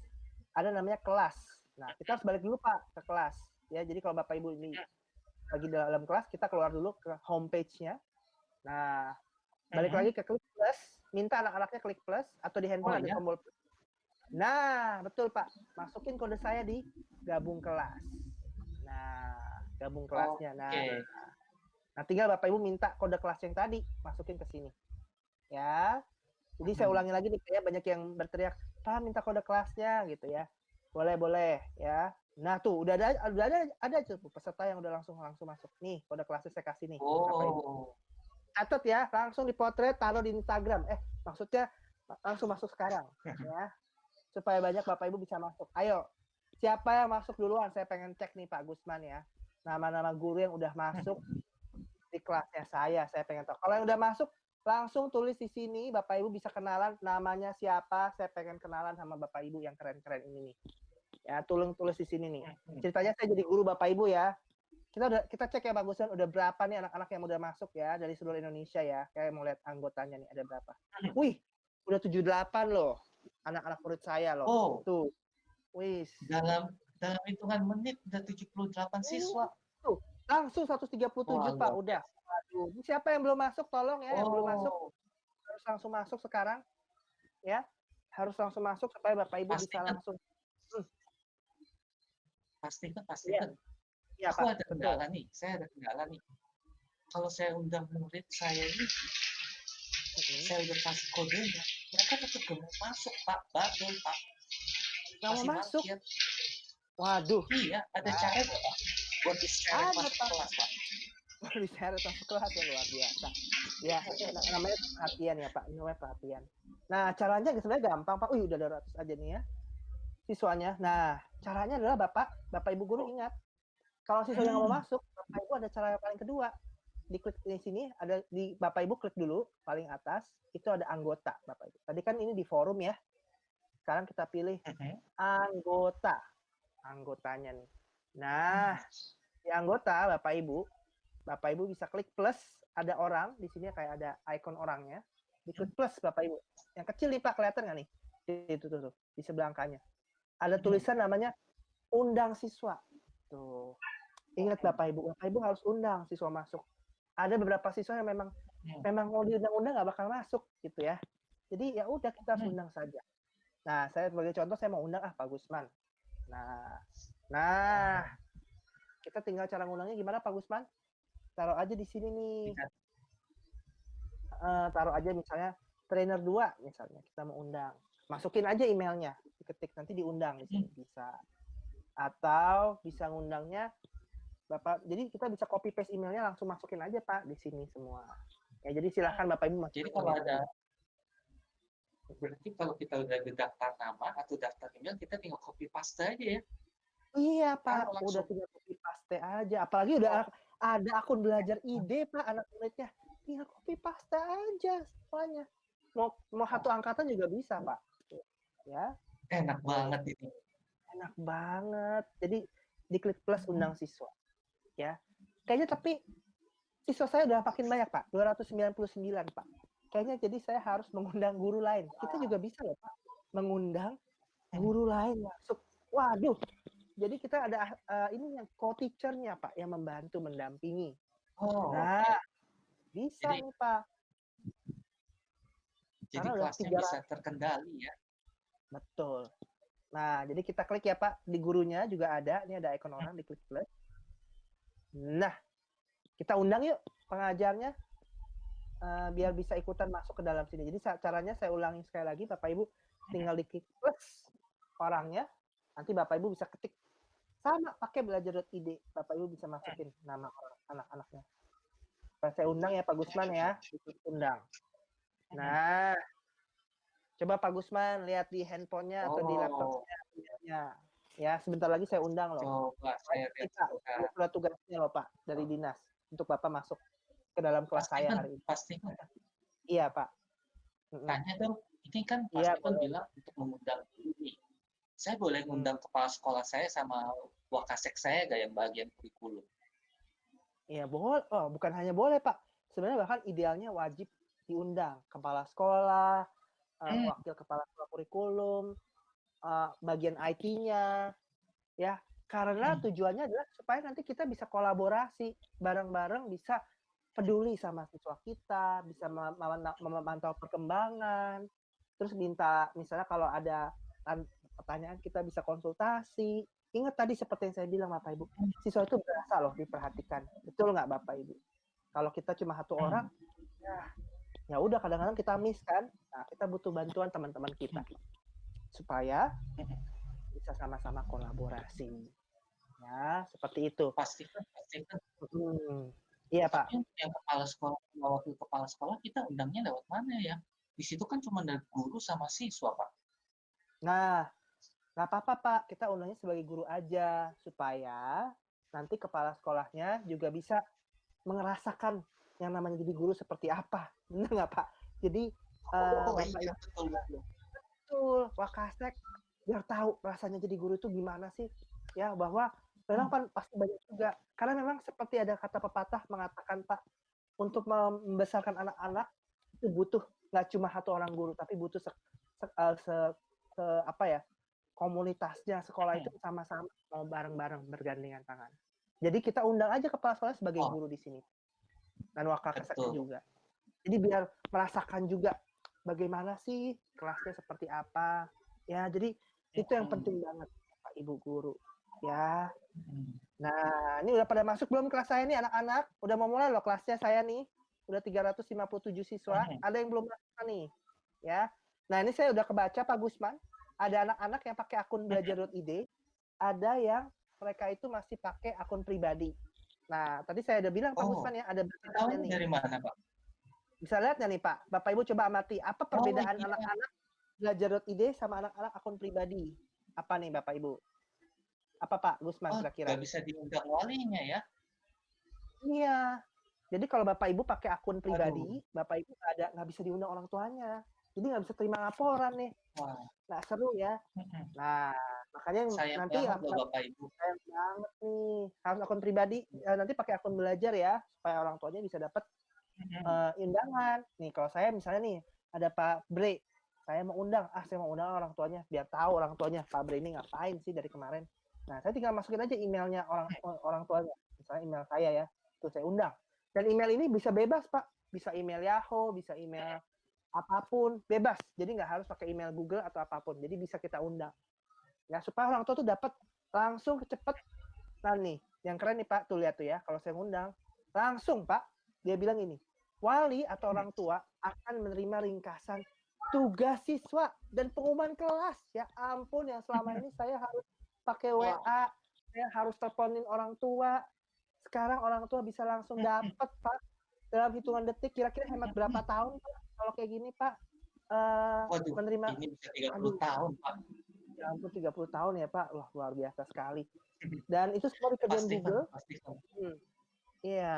ada namanya kelas. Nah, kita harus balik dulu, Pak, ke kelas. Ya, jadi kalau Bapak Ibu ini lagi dalam kelas, kita keluar dulu ke homepage-nya. Nah, balik lagi ke klik plus, minta anak-anaknya klik plus, atau di handphone ada tombol plus. Nah, betul Pak. Masukin kode saya di gabung kelas. Nah, gabung kelasnya. Nah, tinggal Bapak Ibu minta kode kelas yang tadi, masukin ke sini. Ya. Jadi saya ulangi lagi nih, kayak banyak yang berteriak, Pak minta kode kelasnya gitu ya. Boleh ya. Nah, tuh udah ada tuh peserta yang udah langsung masuk. Nih, kode kelasnya saya kasih nih. Bapak Ibu. Catat ya, langsung dipotret, taruh di Instagram. Maksudnya langsung masuk sekarang ya. Supaya banyak Bapak Ibu bisa masuk. Ayo, siapa yang masuk duluan? Saya pengen cek nih Pak Gusman ya. Nama-nama guru yang udah masuk di kelasnya saya pengen tahu. Kalau yang udah masuk, langsung tulis di sini. Bapak Ibu bisa kenalan namanya siapa. Saya pengen kenalan sama Bapak Ibu yang keren-keren ini nih. Ya, tulis di sini nih. Ceritanya saya jadi guru Bapak Ibu ya. Kita cek ya Pak Gusman, udah berapa nih anak-anak yang udah masuk ya dari seluruh Indonesia ya. Kayak mau lihat anggotanya nih ada berapa. Wih, udah 78 loh. Anak-anak murid saya loh. Tuh. Wih. Dalam hitungan menit udah 78 siswa. Tuh. Langsung 137 Wah, Pak, luar udah. biasa. Aduh, ini siapa yang belum masuk tolong ya, yang belum masuk Oh, harus langsung masuk sekarang ya. Harus langsung masuk supaya Bapak Ibu bisa pastikan, langsung. Hmm, pastikan, iya, pastikan. iya Aku Pak, ada betul. kendala nih, saya ada kendala nih. Kalau saya undang murid saya ini, Mm-mm. saya udah kasih kodenya, mereka tetap gak mau masuk, Pak. Batal, Pak. Nggak mau Masih masuk. parkir. Waduh, Iya, ada nah, cara nggak, Pak? Buat diseret ada masuk Pak. kelas, Pak. Diseret masuk kelas ya luar biasa. Ya, namanya perhatian ya Pak, ini namanya perhatian. Nah, caranya sebenarnya gampang Pak. Udah 200 aja nih ya siswanya. Nah, caranya adalah Bapak Ibu guru ingat, kalau siswanya nggak mau Hmm. masuk, Bapak Ibu ada cara yang paling kedua. Diklik di sini, ada di Bapak Ibu klik dulu paling atas, itu ada anggota Bapak Ibu. Tadi kan ini di forum ya. Sekarang kita pilih anggota. Anggotanya nih. Nah, di anggota Bapak Ibu bisa klik plus, ada orang di sini kayak ada icon orangnya. Diklik plus Bapak Ibu. Yang kecil nih Pak, kelihatan nggak nih? Itu tuh, di sebelah angkanya. Ada tulisan namanya undang siswa. Tuh. Ingat Bapak Ibu harus undang siswa masuk. Ada beberapa siswa yang memang mau diundang-undang nggak bakal masuk gitu ya. Jadi ya udah kita harus undang saja. Nah, saya sebagai contoh saya mau undang Pak Gusman. Nah, kita tinggal cara ngundangnya gimana Pak Gusman? Taruh aja di sini nih. Taruh aja misalnya trainer 2 misalnya kita mau undang. Masukin aja emailnya, diketik nanti diundang di sini bisa. Atau bisa ngundangnya Bapak, jadi kita bisa copy paste emailnya langsung masukin aja Pak di sini semua. Ya jadi silahkan Bapak Ibu Jadi masukin kalau email. ada, berarti kalau kita udah ada daftar nama atau daftar email, kita tinggal copy paste aja ya. Iya Pak, Taruh udah langsung. tinggal copy paste aja. Apalagi udah ada akun belajar ide Pak anak muridnya, tinggal copy paste aja semuanya. Mau satu angkatan juga bisa Pak. Ya, Enak banget ini. enak banget. Jadi diklik plus undang siswa. Ya, kayaknya tapi siswa saya udah makin banyak Pak, 299 Pak. Kayaknya jadi saya harus mengundang guru lain. Kita juga bisa loh Pak, mengundang guru lain masuk. Waduh, jadi kita ada ini yang co-teacher-nya Pak, yang membantu mendampingi. Oh, Nah, oke. bisa Jadi nih Pak. jadi Karena udah kelasnya 300. bisa terkendali ya. Betul. Nah, jadi kita klik ya Pak, di gurunya juga ada, ini ada icon orang, diklik plus. Nah, kita undang yuk pengajarnya, biar bisa ikutan masuk ke dalam sini. Jadi caranya saya ulangi sekali lagi, Bapak Ibu tinggal diklik plus orangnya, nanti Bapak Ibu bisa ketik sama pakai belajar.id, Bapak Ibu bisa masukin nama anak-anaknya. Saya undang ya Pak Gusman ya, diklik undang. Nah, coba Pak Gusman lihat di handphonenya atau di laptopnya. Ya, sebentar lagi saya undang loh. Coba saya lihat sebentar. Ini surat tugasnya loh Pak, dari dinas, untuk Bapak masuk ke dalam kelas saya Pastikan, hari ini. pastikan. Iya Pak. Tanya dong, ini kan Iya, pastikan bilang untuk mengundang ini. Saya boleh Hmm. ngundang kepala sekolah saya sama wakasek saya gak yang bagian kurikulum? Iya boleh. Oh, bukan hanya boleh Pak. Sebenarnya bahkan idealnya wajib diundang kepala sekolah, wakil kepala sekolah kurikulum, bagian IT-nya, ya. Karena tujuannya adalah supaya nanti kita bisa kolaborasi bareng-bareng, bisa peduli sama siswa kita, bisa memantau perkembangan, terus minta misalnya kalau ada pertanyaan kita bisa konsultasi. Ingat tadi seperti yang saya bilang Bapak Ibu, siswa itu berasa loh diperhatikan. Betul nggak Bapak Ibu? Kalau kita cuma satu orang, ya udah kadang-kadang kita miss kan. Nah, kita butuh bantuan teman-teman kita supaya bisa sama-sama kolaborasi. Ya, seperti itu. Pastikan, pastikan. Iya Pak. Yang kepala sekolah, wakil kepala sekolah kita undangnya lewat mana ya? Di situ kan cuma ada guru sama siswa Pak. Nah, nggak apa-apa Pak, kita undangnya sebagai guru aja supaya nanti kepala sekolahnya juga bisa merasakan yang namanya jadi guru seperti apa. Benar nggak Pak? Jadi Iya, betul, Wakasek biar tahu rasanya jadi guru itu gimana sih. Ya, bahwa memang pasti banyak juga. Karena memang seperti ada kata pepatah mengatakan Pak, untuk membesarkan anak-anak itu butuh nggak cuma satu orang guru, tapi butuh apa ya, komunitasnya sekolah itu sama-sama mau bareng-bareng bergandengan tangan. Jadi kita undang aja kepala sekolah sebagai Oh, guru di sini dan wakil keseknya betul. juga. Jadi biar merasakan juga bagaimana sih kelasnya seperti apa. Ya, jadi itu yang penting Mhm, banget Pak Ibu guru. Ya. mhm. Nah, ini udah pada masuk belum kelas saya nih anak-anak? Udah mau mulai loh kelasnya saya nih. Udah 357 siswa. Mhm. Ada yang belum masuk nih. Ya. Nah, ini saya udah kebaca Pak Gusman. Ada anak-anak yang pakai akun Mhm. belajar.id, ada yang mereka itu masih pakai akun pribadi. Nah, tadi saya udah bilang Pak Oh, Gusman ya, ada batasannya tahunya nih. dari mana, Pak? Bisa lihat nggak nih Pak? Bapak Ibu coba amati. Apa Oh, perbedaan iya. anak-anak belajar.id sama anak-anak akun pribadi? Apa nih Bapak Ibu? Apa Pak Gusman Oh, kira-kira? nggak bisa diundang walinya ya? Iya. Jadi kalau Bapak Ibu pakai akun Waduh. pribadi, Bapak Ibu nggak bisa diundang orang tuanya. Jadi nggak bisa terima laporan nih. Wah, Nggak seru ya. mhm. Nah, makanya Sayang nanti banget loh Bapak Ibu. sayang banget nih. Harus akun pribadi. Nanti pakai akun belajar ya, supaya orang tuanya bisa dapat Mhm. undangan. Nih kalau saya misalnya nih ada Pak Bre, saya mau undang, saya mau undang orang tuanya biar tahu orang tuanya Pak Bre ini ngapain sih dari kemarin. Nah, saya tinggal masukin aja emailnya orang tuanya, misalnya email saya ya, terus saya undang. Dan email ini bisa bebas Pak, bisa email Yahoo, bisa email apapun, bebas. Jadi nggak harus pakai email Google atau apapun. Jadi bisa kita undang. Ya supaya orang tua tuh dapat langsung cepet. Nah nih, yang keren nih Pak, tuh lihat tuh ya, kalau saya ngundang, langsung Pak, dia bilang ini, wali atau orang tua akan menerima ringkasan tugas siswa dan pengumuman kelas. Ya ampun, yang selama ini saya harus pakai Wow. WA, saya harus teleponin orang tua. Sekarang orang tua bisa langsung dapat Pak, dalam hitungan detik. Kira-kira hemat berapa tahun Pak, kalau kayak gini Pak? Waduh, Menerima, ini bisa 30 aduh, tahun, Pak. ya ampun 30 tahun ya Pak, wah luar biasa sekali. Dan itu semua dikerjain Pasti Pak, Google. pasti Pak. Iya,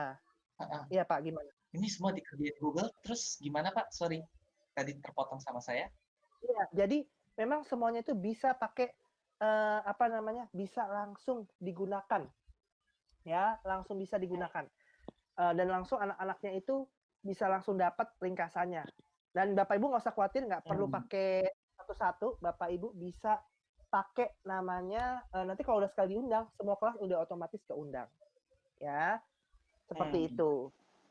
Heeh. iya Pak, gimana? Ini semua dikerjain Google, terus gimana Pak? Sorry, tadi terpotong sama saya. Iya, jadi memang semuanya itu bisa pakai apa namanya? Bisa langsung digunakan. Ya, langsung bisa digunakan. Dan langsung anak-anaknya itu bisa langsung dapat ringkasannya. Dan Bapak Ibu nggak usah khawatir, nggak perlu Hmm. pakai satu-satu. Bapak Ibu bisa pakai namanya, nanti kalau udah sekali diundang, semua kelas udah otomatis keundang. Ya, seperti Hmm. itu.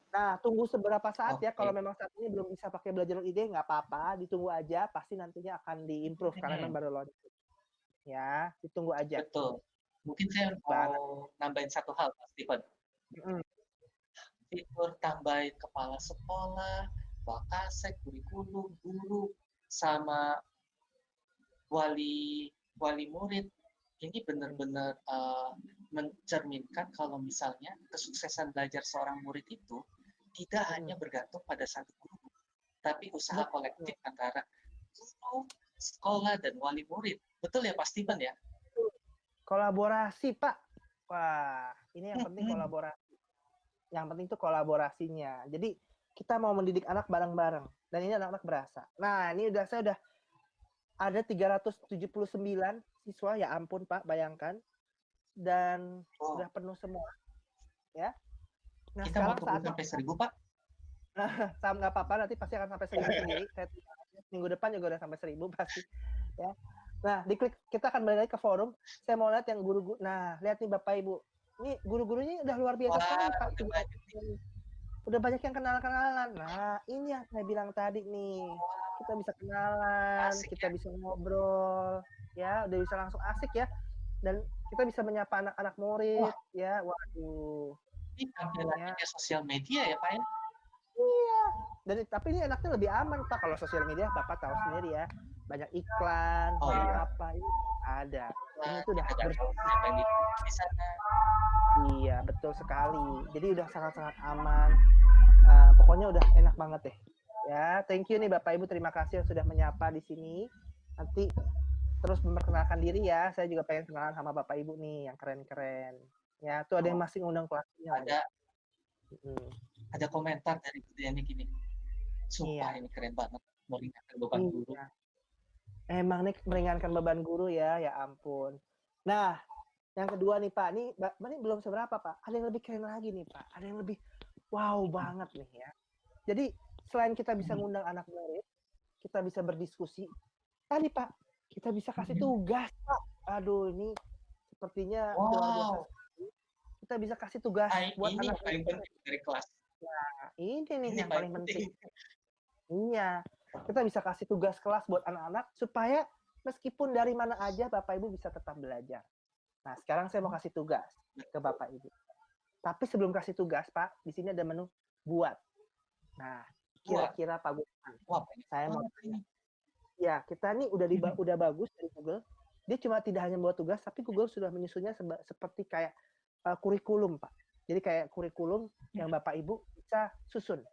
Nah, tunggu seberapa saat ya, kalau Oke. memang saat ini belum bisa pakai belajar ide, nggak apa-apa, ditunggu aja, pasti nantinya akan di-improve, karena memang Hmm. baru launching. Ya, ditunggu aja. Betul. Mungkin saya Baik banget. mau nambahin satu hal, Pak Steven. Mm, Fitur tambahin kepala sekolah, wakasek, kurikulum, guru, sama wali wali murid ini mm, benar-benar mencerminkan kalau misalnya kesuksesan belajar seorang murid itu tidak mm. hanya bergantung pada satu guru, tapi usaha Betul. kolektif antara guru, sekolah, dan wali murid. Betul ya Pak Steven ya? Betul. Kolaborasi, Pak. Wah, ini yang penting Hmm. kolaborasi. Yang penting itu kolaborasinya. Jadi kita mau mendidik anak bareng-bareng. Dan ini anak-anak berasa. Nah, ini saya udah ada 379 siswa, ya ampun Pak, bayangkan. Dan Oh, udah penuh semua. Ya. Nah, kita mau sekarang tunggu saatnya sampai 1.000 Pak? sama nggak apa-apa, nanti pasti akan sampai 1.000 sendiri. Saya minggu depan juga udah sampai 1.000 pasti. Ya. Nah, diklik, kita akan balik lagi ke forum. Saya mau lihat yang guru-guru. Nah, lihat nih Bapak Ibu. Ini guru-gurunya udah luar biasa sekali, Wah, Pak. udah banyak nih. Udah banyak yang kenalan-kenalan. Nah, ini yang saya bilang tadi nih. Kita bisa kenalan, Asik kita ya. bisa ngobrol, ya, udah bisa langsung asik ya. Dan kita bisa menyapa anak-anak Wah, murid, ya. Waduh, ini tampilannya ya. kayak sosial media ya Pak ya? Iya. Tapi ini enaknya lebih aman, Pak. Kalau sosial media, Bapak tahu sendiri ya. Banyak iklan, Oh banyak iya, apa. Ini ada. Ini nah, tuh udah kita nggak tahu bersih. siapa yang ditulis di sana. Iya, betul sekali. Jadi udah sangat-sangat aman. Pokoknya udah enak banget deh. Ya, thank you nih Bapak Ibu. Terima kasih yang sudah menyapa di sini. Nanti terus memperkenalkan diri ya. Saya juga pengen kenalan sama Bapak Ibu nih yang keren-keren. Ya, tuh ada yang Oh, masih ngundang kelasnya lagi. ada ada komentar dari Bu Diani gini, sumpah Iya. ini keren banget, meringankan beban guru. Iya. Emang nih meringankan beban guru ya, ya ampun. Nah, yang kedua nih Pak, ini belum seberapa Pak. Ada yang lebih keren lagi nih Pak. Ada yang lebih wow banget nih ya. Jadi selain kita bisa ngundang anak murid, kita bisa berdiskusi. Tadi Pak, kita bisa kasih tugas Pak. Aduh, ini sepertinya luar biasa Wow, sekali. kita bisa kasih tugas buat Ini anak. yang paling penting dari kelas. Nah, ini nih Ini yang paling penting. Iya, kita bisa kasih tugas kelas buat anak-anak supaya meskipun dari mana aja Bapak Ibu bisa tetap belajar. Nah, sekarang saya mau kasih tugas ke Bapak Ibu. Tapi sebelum kasih tugas, Pak, di sini ada menu buat. Nah, kira-kira Pak Gusman, Wah, saya mau tanya. Ya, kita nih udah bagus dari Google. Dia cuma tidak hanya buat tugas, tapi Google sudah menyusunnya seperti kayak kurikulum, Pak. Jadi kayak kurikulum yang Bapak Ibu bisa susun.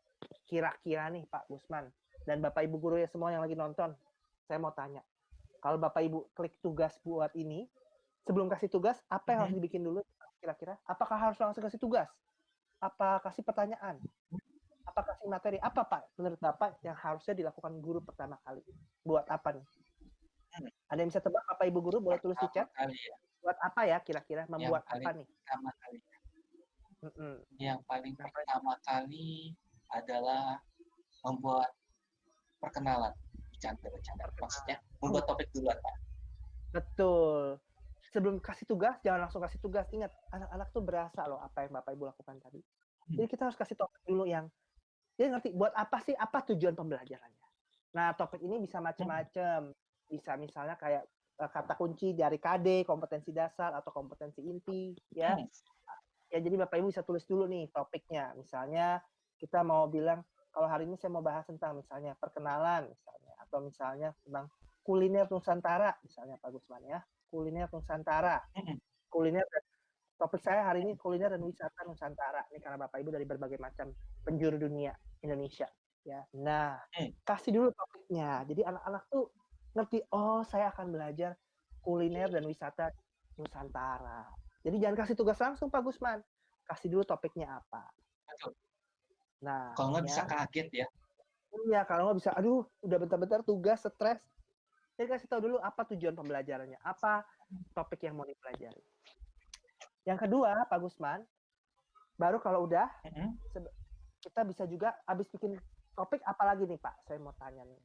Kira-kira nih Pak Gusman dan Bapak Ibu guru ya semua yang lagi nonton, saya mau tanya. Kalau Bapak Ibu klik tugas buat ini, sebelum kasih tugas, apa yang harus dibikin dulu kira-kira? Apakah harus langsung kasih tugas? Apa kasih pertanyaan? Apa kasih materi? Apa Pak menurut Bapak yang harusnya dilakukan guru pertama kali? Buat apa nih? Ada yang bisa tebak Bapak Ibu guru? Boleh tulis di chat. Ya. Buat apa ya kira-kira? Membuat apa nih? Pertama kali. Yang paling pertama kali adalah membuat perkenalan. Bercanda. Maksudnya membuat topik duluan, Pak. Betul. Sebelum kasih tugas, jangan langsung kasih tugas. Ingat, anak-anak tuh berasa loh apa yang Bapak Ibu lakukan tadi. Jadi kita harus kasih topik dulu yang dia ngerti buat apa sih, apa tujuan pembelajarannya. Nah, topik ini bisa macam-macam. Bisa misalnya kayak kata kunci dari KD, kompetensi dasar atau kompetensi inti, ya. Ya, jadi Bapak Ibu bisa tulis dulu nih topiknya. Misalnya kita mau bilang kalau hari ini saya mau bahas tentang misalnya perkenalan misalnya atau misalnya tentang kuliner Nusantara misalnya Pak Gusman ya. Kuliner Nusantara. Kuliner topik saya hari ini kuliner dan wisata Nusantara. Ini karena Bapak Ibu dari berbagai macam penjuru dunia Indonesia ya. Nah, kasih dulu topiknya. Jadi anak-anak tuh ngerti, oh saya akan belajar kuliner dan wisata Nusantara. Jadi jangan kasih tugas langsung Pak Gusman. Kasih dulu topiknya apa. Nah, kalau nggak bisa kaget ya. Iya, kalau nggak bisa, aduh, udah bentar-bentar tugas, stres. Jadi kasih tahu dulu apa tujuan pembelajarannya, apa topik yang mau dipelajari. Yang kedua, Pak Gusman, baru kalau udah, kita bisa juga habis bikin topik, apalagi nih Pak? Saya mau tanya nih.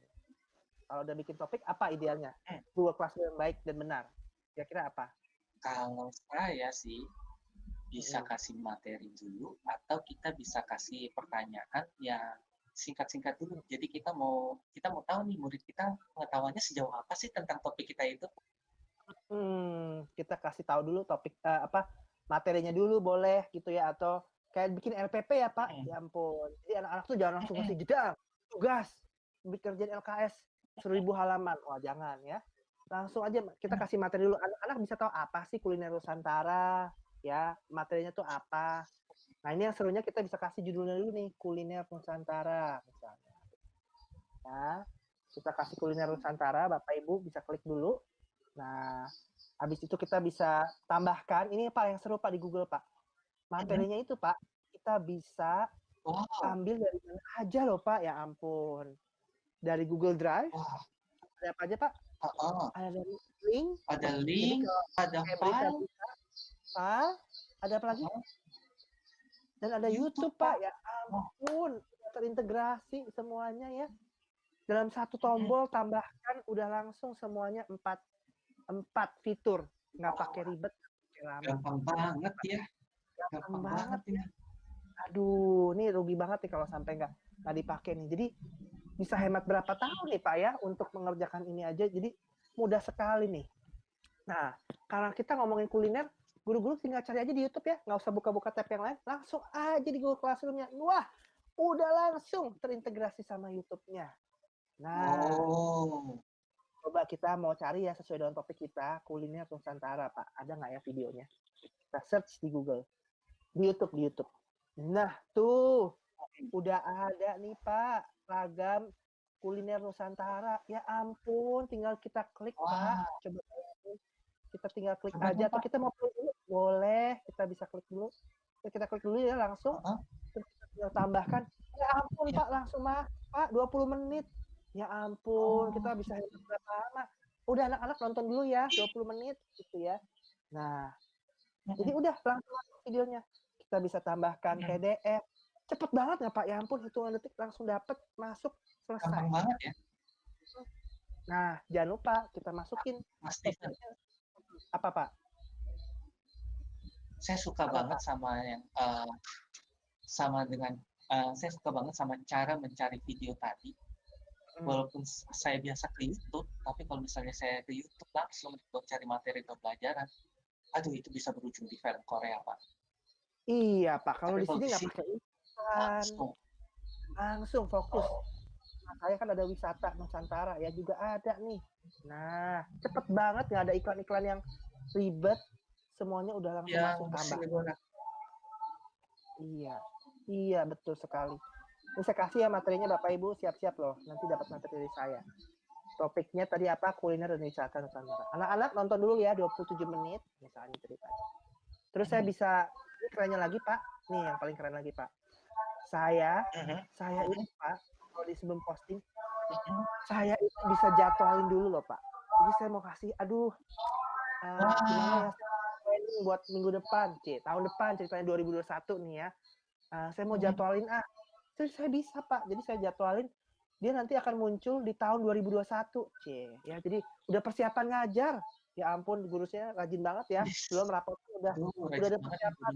Kalau udah bikin topik, apa idealnya? Google Classroom yang baik dan benar. Kira-kira apa? Kalau saya sih, bisa kasih materi dulu, atau kita bisa kasih pertanyaan yang singkat-singkat dulu. Jadi kita mau tahu nih murid kita pengetahuannya sejauh apa sih tentang topik kita itu. Kita kasih tahu dulu topik materinya dulu boleh gitu ya, atau kayak bikin LPP ya Pak. Ya ampun. Jadi anak-anak tuh jangan langsung kasih jeda tugas bikin kerjaan LKS 1000 halaman. Wah, jangan ya. Langsung aja kita kasih materi dulu. Anak-anak bisa tahu apa sih kuliner Nusantara, ya, materinya tuh apa. Nah, ini yang serunya kita bisa kasih judulnya dulu nih, kuliner Nusantara misalnya. Ya, kita kasih kuliner Nusantara, Bapak Ibu bisa klik dulu. Nah, habis itu kita bisa tambahkan, ini Pak yang seru Pak di Google Pak. Materinya itu Pak, kita bisa ambil dari mana aja loh Pak, ya ampun. Dari Google Drive, ada apa aja Pak? Ada dari link, ada file, Pak, ada apa lagi? Dan ada YouTube Pak, ya ampun, terintegrasi semuanya ya. Dalam satu tombol tambahkan udah langsung semuanya 4 fitur, nggak pakai ribet, gampang banget ya. Gampang banget ya. Aduh, ini rugi banget nih kalau sampai nggak dipakai nih. Jadi bisa hemat berapa tahun nih Pak ya untuk mengerjakan ini aja. Jadi mudah sekali nih. Nah, karena kita ngomongin kuliner, guru-guru tinggal cari aja di YouTube ya, nggak usah buka-buka tab yang lain, langsung aja di Google Classroom-nya. Wah, udah langsung terintegrasi sama YouTube-nya. Nah, coba kita mau cari ya sesuai dengan topik kita, kuliner Nusantara Pak. Ada nggak ya videonya? Kita search di Google, di YouTube. Nah, tuh udah ada nih Pak, ragam kuliner Nusantara. Ya ampun, tinggal kita klik Pak. Coba kita tinggal klik aja, atau kita mau klik dulu, boleh, kita bisa klik dulu. Kita klik dulu ya langsung, terus kita tinggal tambahkan. Ya ampun Pak, langsung Pak, 20 menit. Ya ampun, kita bisa hemat berapa lama. Udah anak-anak nonton dulu ya, 20 menit gitu ya. Nah, jadi udah langsung videonya. Kita bisa tambahkan PDF. Cepet banget nggak Pak? Ya ampun, hitungan detik langsung dapat, masuk, selesai. Gampang banget ya. Nah, jangan lupa kita masukin. Apa Pak? saya suka Apa, banget Pak? sama yang sama dengan saya suka banget sama cara mencari video tadi. Walaupun saya biasa ke YouTube, tapi kalau misalnya saya ke YouTube langsung buat cari materi pembelajaran, aduh itu bisa berujung di film Korea, Pak. Iya, Pak. Kalau Tapi di kalau sini di nggak sini pakai iklan, langsung fokus. Nah, saya kan ada wisata Nusantara ya juga ada nih. Nah, cepet banget, nggak ada iklan-iklan yang ribet, semuanya udah langsung yang masuk tambah. bersinggungan. Iya, iya betul sekali. Ini saya kasih ya materinya Bapak Ibu, siap-siap loh. Nanti dapat materi dari saya. Topiknya tadi apa? Kuliner dan wisata Nusantara. Anak-anak nonton dulu ya 27 menit misalnya ceritanya. Terus saya bisa, ini kerennya lagi Pak. Nih yang paling keren lagi Pak. Saya ini Pak, kalau di sebelum posting, saya itu bisa jadwalin dulu loh Pak. Jadi saya mau kasih, aduh, gimana ya, planning buat minggu depan, tahun depan ceritanya 2021 nih ya. Saya mau jadwalin terus saya bisa Pak. Jadi saya jadwalin, dia nanti akan muncul di tahun 2021, ya. Jadi udah persiapan ngajar. Ya ampun, gurunya rajin banget ya. Belum rapotnya udah ada persiapan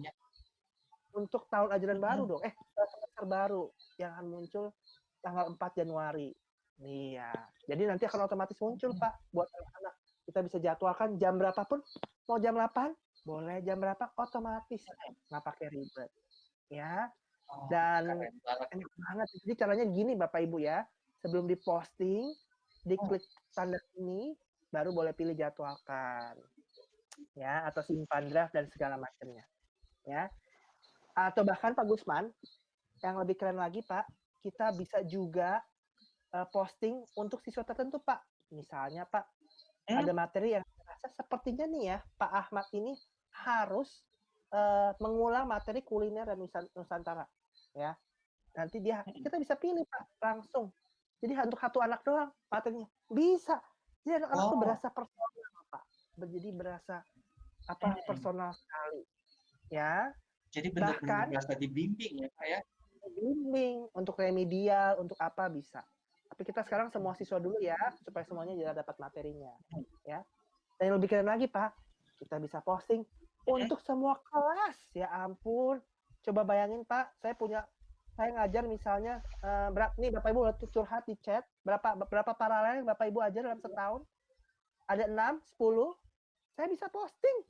untuk tahun ajaran baru dong. Semester baru yang akan muncul tanggal 4 Januari. Nih ya. Jadi nanti akan otomatis muncul Pak buat anak-anak. Kita bisa jadwalkan jam berapapun. Mau jam 8, boleh jam berapa, otomatis. Nggak pakai ribet. Ya. Dan enak banget. Jadi caranya gini Bapak Ibu ya. Sebelum diposting, diklik tanda ini, baru boleh pilih jadwalkan. Ya, atau simpan draft dan segala macamnya. Ya. Atau bahkan Pak Gusman, yang lebih keren lagi Pak, kita bisa juga posting untuk siswa tertentu Pak. Misalnya Pak, ada materi yang rasa sepertinya nih ya, Pak Ahmad ini harus mengulang materi kuliner dan Nusantara. Ya, nanti kita bisa pilih Pak langsung. Jadi untuk satu anak doang materinya bisa. Jadi anak-anak tuh berasa personal Pak. Jadi berasa personal sekali. Ya. Jadi benar-benar berasa dibimbing ya Pak ya. Dibimbing untuk remedial, untuk apa bisa. Tapi kita sekarang semua siswa dulu ya, supaya semuanya juga dapat materinya. Ya. Dan yang lebih keren lagi Pak, kita bisa posting untuk semua kelas. Ya ampun. Coba bayangin Pak, saya ngajar misalnya nih Bapak Ibu curhat di chat, berapa paralel yang Bapak Ibu ajar dalam setahun? Ada 6, 10. Saya bisa posting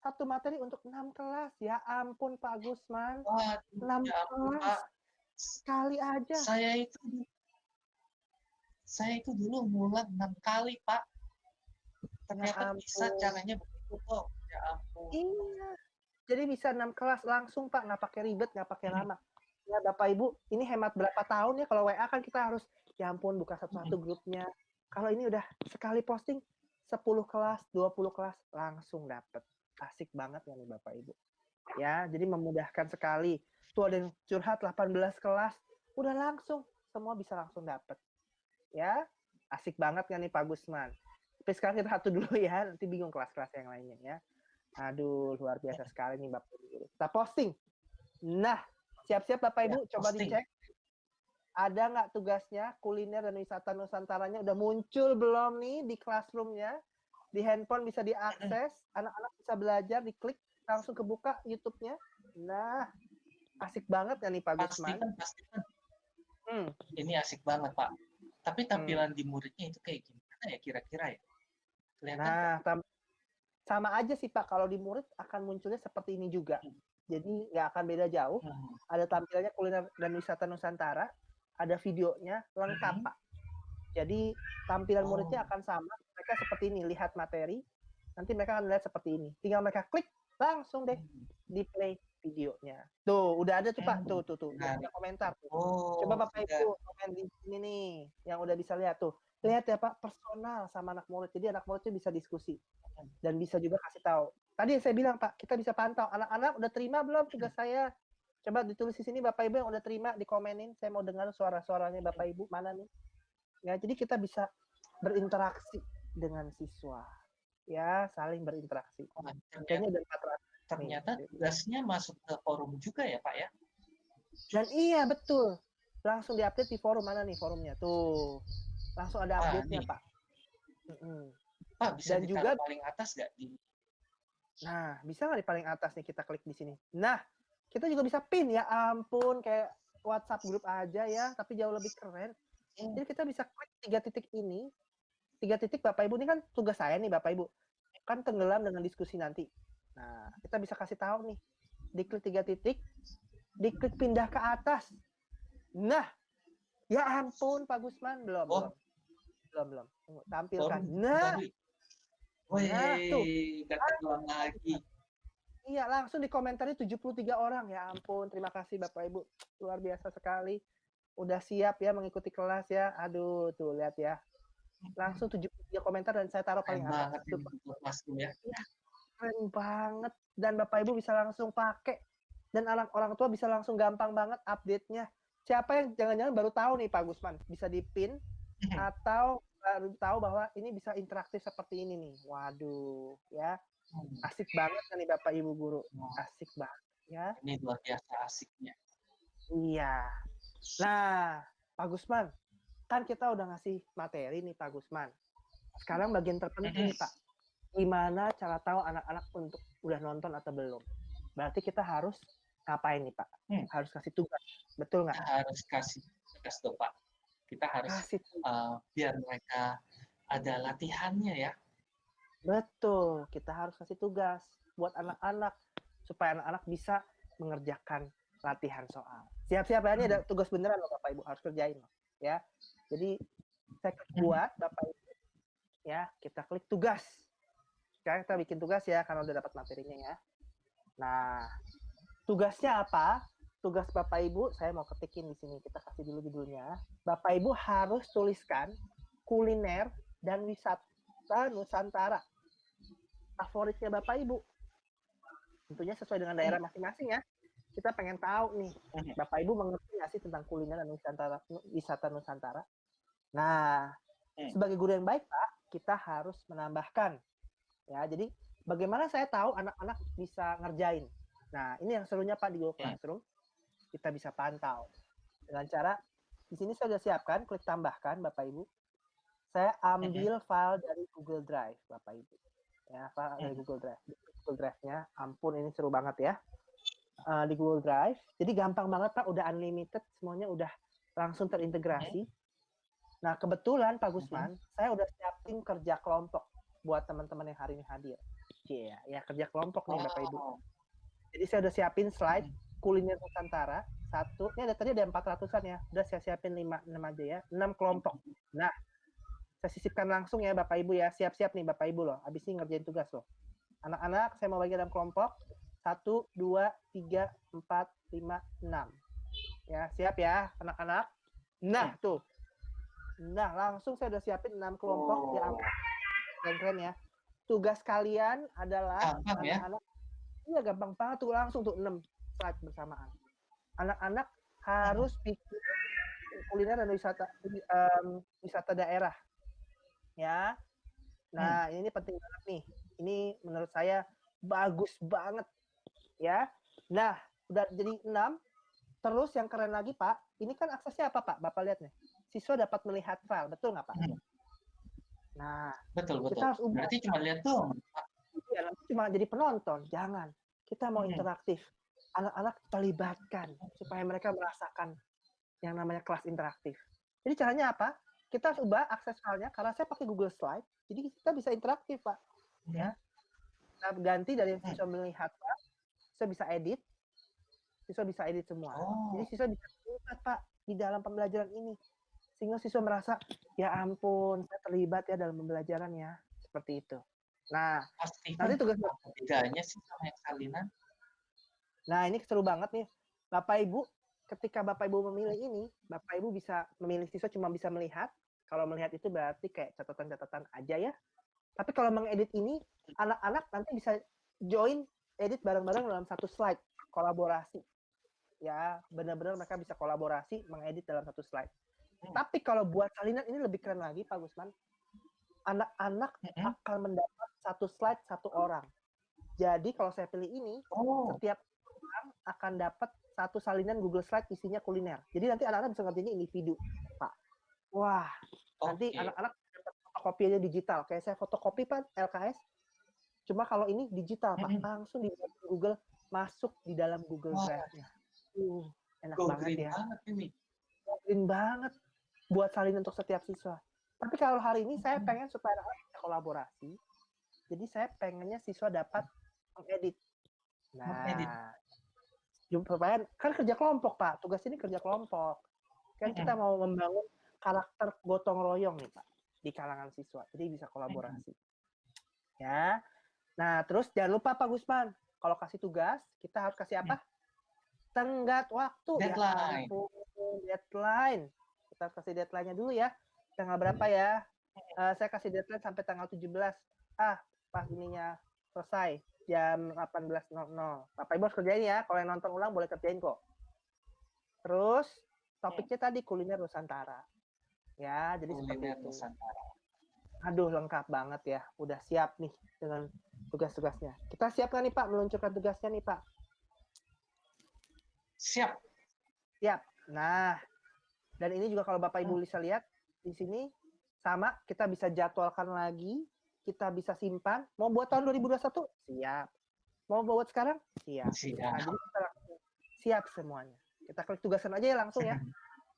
satu materi untuk 6 kelas. Ya ampun Pak Gusman. 6 kelas. Sekali aja. Saya itu dulu ngulang 6 kali, Pak. Ternyata bisa caranya begitu kok. Ya ampun. Iya. Jadi bisa 6 kelas langsung, Pak. Nggak pakai ribet, nggak pakai lama. Ya, Bapak Ibu, ini hemat berapa tahun ya? Kalau WA kan kita harus, ya ampun, buka satu-satu grupnya. Kalau ini udah sekali posting, 10 kelas, 20 kelas, langsung dapet. Asik banget ya nih Bapak Ibu. Ya, jadi memudahkan sekali. Tuh ada yang curhat 18 kelas, udah langsung. Semua bisa langsung dapet. Ya, asik banget kan nih Pak Gusman. Tapi sekarang kita satu dulu ya, nanti bingung kelas-kelas yang lainnya ya. Aduh, luar biasa sekali nih Bapak Ibu. Kita posting. Nah, siap-siap Bapak Ibu, coba dicek. Ada nggak tugasnya kuliner dan wisata Nusantaranya udah muncul belum nih di classroom-nya? Di handphone bisa diakses, anak-anak bisa belajar, diklik, langsung kebuka YouTube-nya. Nah, asik banget ya nih Pak Gusman. Pastikan. Ini asik banget Pak. Tapi tampilan di muridnya itu kayak gimana ya kira-kira ya? Kelihatan sama aja sih Pak, kalau di murid akan munculnya seperti ini juga. Jadi nggak akan beda jauh. Ada tampilannya kuliner dan wisata Nusantara, ada videonya lengkap Pak. Jadi tampilan muridnya akan sama, mereka seperti ini, lihat materi, nanti mereka akan lihat seperti ini. Tinggal mereka klik, langsung deh di play videonya. Tuh, udah ada tuh Pak, tuh. Ada komentar tuh. Coba Bapak Ibu komen di sini nih, yang udah bisa lihat tuh. Lihat ya Pak, personal sama anak murid. Jadi anak murid itu bisa diskusi. Dan bisa juga kasih tahu. Tadi yang saya bilang Pak, kita bisa pantau. Anak-anak udah terima belum tugas saya? Coba ditulis di sini Bapak Ibu yang udah terima, dikomenin. Saya mau dengar suara-suaranya Bapak Ibu, mana nih? Ya, jadi kita bisa berinteraksi dengan siswa. Ya, saling berinteraksi. Ternyata tugasnya masuk ke forum juga ya Pak ya? Dan iya, betul. Langsung diupdate di forum. Mana nih forumnya? Tuh. Langsung ada update-nya Pak. Pak, bisa dan juga paling atas nggak? Nah, bisa nggak di paling atas nih kita klik di sini. Nah, kita juga bisa pin, ya ampun, kayak WhatsApp grup aja ya, tapi jauh lebih keren. Jadi kita bisa klik 3 titik ini, 3 titik Bapak Ibu, ini kan tugas saya nih Bapak Ibu, kan tenggelam dengan diskusi nanti. Nah, kita bisa kasih tahu nih, diklik 3 titik, diklik pindah ke atas. Nah, ya ampun Pak Gusman, belum. Oh, Tunggu, tampilkan. baru Nah, baru. tuh. Wih, nggak tenggelam lagi. Iya, langsung di komentarnya 73 orang. Ya ampun, terima kasih Bapak Ibu. Luar biasa sekali. Udah siap ya mengikuti kelas ya. Aduh, tuh lihat ya. Langsung 73 komentar dan saya taruh Keren paling atas. banget Tuh, ini untuk Mas ya. ya, keren banget. Dan Bapak Ibu bisa langsung pakai. Dan orang tua bisa langsung gampang banget update-nya. Siapa yang jangan-jangan baru tahu nih Pak Gusman, bisa di-pin atau baru tahu bahwa ini bisa interaktif seperti ini nih. Waduh, ya. Asik banget kan nih Bapak Ibu guru. Asik banget ya. Ini luar biasa asiknya. Iya. Nah, Pak Gusman, kan kita udah ngasih materi nih Pak Gusman. Sekarang bagian terpenting nih Pak. Gimana cara tahu anak-anak untuk udah nonton atau belum? Berarti kita harus ngapain nih Pak? Harus kasih tugas, betul nggak? Kita harus kasih tugas tuh Pak. Kita harus biar mereka ada latihannya ya. Betul, kita harus kasih tugas buat anak-anak supaya anak-anak bisa mengerjakan latihan soal. Siap-siap ya, ini ada tugas beneran loh Bapak Ibu, harus kerjain loh ya. Jadi saya buat Bapak Ibu ya, kita klik tugas. Sekarang kita bikin tugas ya karena udah dapat materinya ya. Nah, tugasnya apa? Tugas Bapak Ibu, saya mau ketikin di sini. Kita kasih dulu judulnya. Bapak Ibu harus tuliskan kuliner dan wisata Nusantara favoritnya Bapak Ibu. Tentunya sesuai dengan daerah masing-masing ya. Kita pengen tahu nih, Bapak Ibu mengerti nggak sih tentang kuliner dan wisata Nusantara? Nah, sebagai guru yang baik Pak, kita harus menambahkan. Ya, jadi bagaimana saya tahu anak-anak bisa ngerjain? Nah, ini yang serunya Pak di Google Classroom. Kita bisa pantau dengan cara di sini saya sudah siapkan, klik tambahkan Bapak Ibu. Saya ambil file dari Google Drive Bapak Ibu. Ya, file dari Google Drive. Google Drive-nya, ampun ini seru banget ya. Di Google Drive. Jadi gampang banget Pak, udah unlimited, semuanya udah langsung terintegrasi. Nah, kebetulan Pak Gusman, saya udah siapin kerja kelompok buat teman-teman yang hari ini hadir. Iya, ya kerja kelompok nih Bapak Ibu. Jadi saya udah siapin slide kuliner Nusantara. Satu, ini tadi ada 400-an ya. Udah saya siapin 6 aja ya. 6 kelompok. Nah, saya sisipkan langsung ya Bapak Ibu ya. Siap-siap nih Bapak Ibu loh. Habis ini ngerjain tugas loh. Anak-anak, saya mau bagi dalam kelompok. 1, 2, 3, 4, 5, 6. Ya, siap ya anak-anak. Nah, tuh. Nah, langsung saya udah siapin 6 kelompok. Ya ampun. Keren-keren ya. Tugas kalian adalah anak-anak. Iya, gampang banget tuh. Langsung tuh 6 slide bersamaan. Anak-anak harus bikin kuliner dan wisata daerah. Ya. Nah, ini penting banget nih. Ini menurut saya bagus banget. Ya. Nah, udah jadi 6. Terus yang keren lagi, Pak, ini kan aksesnya apa, Pak? Bapak lihat nih. Siswa dapat melihat file, betul nggak, Pak? Nah, betul. Kita harus ubah. Berarti cuma lihat tuh. Iya, cuma jadi penonton. Jangan. Kita mau interaktif. Anak-anak terlibatkan supaya mereka merasakan yang namanya kelas interaktif. Jadi caranya apa? Kita harus ubah akses filenya karena saya pakai Google Slide. Jadi kita bisa interaktif, Pak. Ya. Kita ganti dari siswa melihat, Pak. Siswa bisa edit. Siswa bisa edit semua. Jadi siswa bisa terlibat, Pak, di dalam pembelajaran ini. Sehingga siswa merasa, ya ampun, saya terlibat ya dalam pembelajaran ya. Seperti itu. Nah, nanti tugas bedanya sih sama yang salinan. Nah, ini seru banget nih. Bapak Ibu, ketika Bapak Ibu memilih ini, Bapak Ibu bisa memilih siswa cuma bisa melihat. Kalau melihat itu berarti kayak catatan-catatan aja ya. Tapi kalau mengedit ini, anak-anak nanti bisa join edit bareng-bareng dalam satu slide, kolaborasi. Ya, benar-benar mereka bisa kolaborasi mengedit dalam satu slide. Tapi kalau buat salinan ini lebih keren lagi, Pak Gusman. Anak-anak akan mendapat satu slide satu orang. Jadi kalau saya pilih ini, setiap orang akan dapat satu salinan Google Slide isinya kuliner. Jadi nanti anak-anak bisa ngerjainnya individu, Pak. Wah, nanti anak-anak dapat fotokopiannya digital. Kayak saya fotokopi, Pak, LKS. Cuma kalau ini digital, Pak. Mhm. Langsung di Google, masuk di dalam Google Wah, Drive-nya. Enak go banget green ya. banget ini. Green banget buat salin untuk setiap siswa. Tapi kalau hari ini saya Mhm. pengen supaya anak bisa kolaborasi. Jadi saya pengennya siswa dapat mengedit. Mengedit. Nah, supaya kan kerja kelompok, Pak. Tugas ini kerja kelompok. Kan kita Mhm. mau membangun karakter gotong royong nih, Pak, di kalangan siswa. Jadi bisa Mhm. kolaborasi. Ya. Nah, terus jangan lupa Pak Gusman, kalau kasih tugas, kita harus kasih apa? Tenggat waktu. Ya Deadline. ampun, deadline. Kita kasih deadline-nya dulu ya. Tanggal berapa ya? Saya kasih deadline sampai tanggal 17. Pas ininya selesai jam 18.00. Bapak Ibu harus kerjain ya. Kalau yang nonton ulang boleh kerjain kok. Terus topiknya tadi kuliner Nusantara. Ya, jadi seperti Kuliner itu. Nusantara. Aduh, lengkap banget ya. Udah siap nih dengan tugas-tugasnya. Kita siap nggak nih Pak meluncurkan tugasnya nih Pak? Siap. Siap. Nah, dan ini juga kalau Bapak Ibu bisa lihat di sini sama, kita bisa jadwalkan lagi, kita bisa simpan. Mau buat tahun 2021? Siap. Mau buat sekarang? Siap. Siap. Nah, jadi kita langsung siap semuanya. Kita klik tugasan aja ya langsung ya.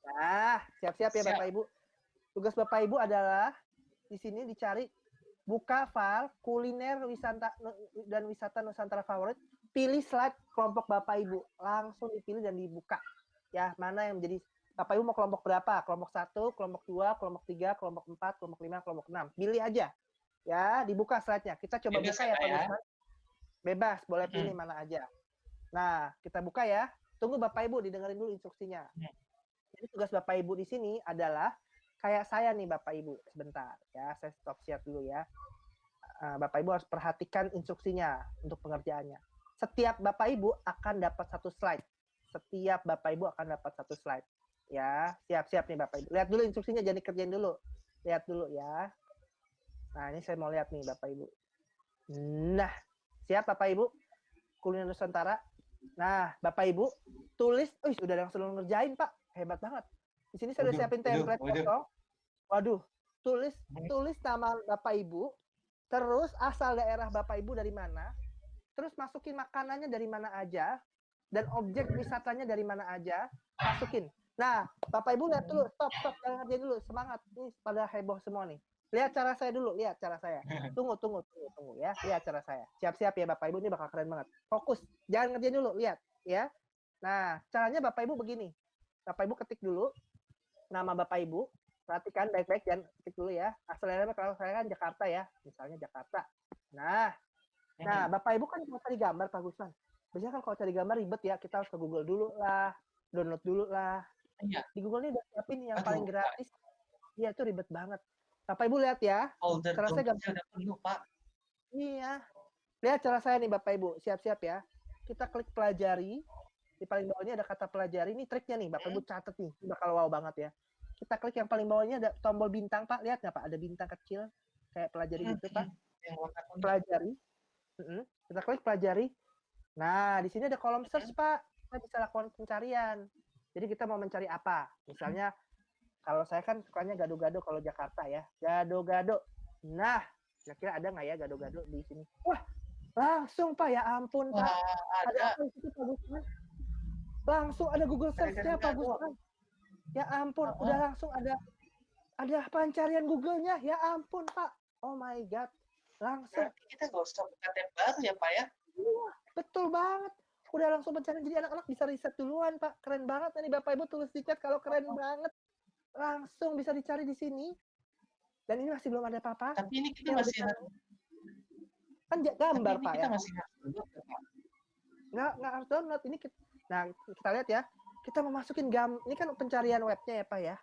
Nah, siap-siap ya Bapak Ibu. Tugas Bapak Ibu adalah di sini dicari buka file kuliner wisata Nusantara favorit, pilih slide kelompok Bapak Ibu, langsung dipilih dan dibuka. Ya, mana yang menjadi Bapak Ibu mau kelompok berapa? Kelompok 1, kelompok 2, kelompok 3, kelompok 4, kelompok 5, kelompok 6. Pilih aja. Ya, dibuka slide-nya. Kita coba Bebas buka ya Pak Gusman. Bebas, boleh pilih mana aja. Nah, kita buka ya. Tunggu Bapak Ibu didengarin dulu instruksinya. Jadi tugas Bapak Ibu di sini adalah kayak saya nih Bapak Ibu. Sebentar ya, saya stop share dulu ya. Bapak Ibu harus perhatikan instruksinya untuk pengerjaannya. Setiap Bapak Ibu akan dapat satu slide. Setiap Bapak Ibu akan dapat satu slide. Ya, siap-siap nih Bapak Ibu. Lihat dulu instruksinya, jadi kerjain dulu. Lihat dulu ya. Nah, ini saya mau lihat nih Bapak Ibu. Nah, siap Bapak Ibu? Kuliner Nusantara. Nah, Bapak Ibu, tulis. Udah langsung ngerjain Pak. Hebat banget. Di sini saya udah siapin template kosong. Waduh, tulis nama Bapak Ibu, terus asal daerah Bapak Ibu dari mana, terus masukin makanannya dari mana aja, dan objek wisatanya dari mana aja, masukin. Nah, Bapak Ibu lihat dulu, stop, jangan ngerjain dulu, semangat. Ini pada heboh semua nih. Lihat cara saya dulu, lihat cara saya. Tunggu ya, lihat cara saya. Siap-siap ya Bapak Ibu, ini bakal keren banget. Fokus, jangan ngerjain dulu, lihat ya. Nah, caranya Bapak Ibu begini. Bapak Ibu ketik dulu nama Bapak Ibu, perhatikan baik-baik, jangan ketik dulu ya. Asalnya kalau saya kan Jakarta ya, misalnya Jakarta. Nah, Bapak Ibu kan mau cari gambar Pak Gusman. Biasanya kan kalau cari gambar ribet ya, kita harus ke Google dulu lah, download dulu lah. Di Google ini udah siapin yang paling gratis. Iya, itu ribet banget. Bapak Ibu lihat ya. Cara saya udah penuh, Pak. Iya. Lihat cara saya nih Bapak Ibu, siap-siap ya. Kita klik pelajari. Di paling bawahnya ada kata pelajari. Ini triknya nih, Bapak Ibu catat nih. Bakal wow banget ya. Kita klik yang paling bawahnya ada tombol bintang, Pak. Lihat nggak Pak? Ada bintang kecil. Kayak pelajari gitu, Pak. Pelajari. Kita klik pelajari. Nah, di sini ada kolom search, Pak. Kita bisa lakukan pencarian. Jadi kita mau mencari apa? Misalnya, kalau saya kan sukanya gado-gado kalau Jakarta ya. Gado-gado. Nah, kira-kira ada nggak ya gado-gado di sini? Wah, langsung Pak. Ya ampun, Pak. Ada apa di situ, Pak Gusman? Langsung ada Google Search-nya, Pak Gusman. Ya ampun, udah langsung ada pencarian Google-nya. Ya ampun, Pak. Oh my God. Langsung. Berarti kita nggak usah buka tab baru ya, Pak ya? Wah, betul banget. Udah langsung pencarian. Jadi anak-anak bisa riset duluan, Pak. Keren banget. Nih Bapak Ibu tulis di chat kalau keren banget. Langsung bisa dicari di sini. Dan ini masih belum ada apa-apa. Tapi ini kita masih kan gambar, Pak ya. Kita masih harus download, Pak. Nggak harus download. Ini kita lihat ya. Kita mau masukin ini kan pencarian webnya ya, Pak ya.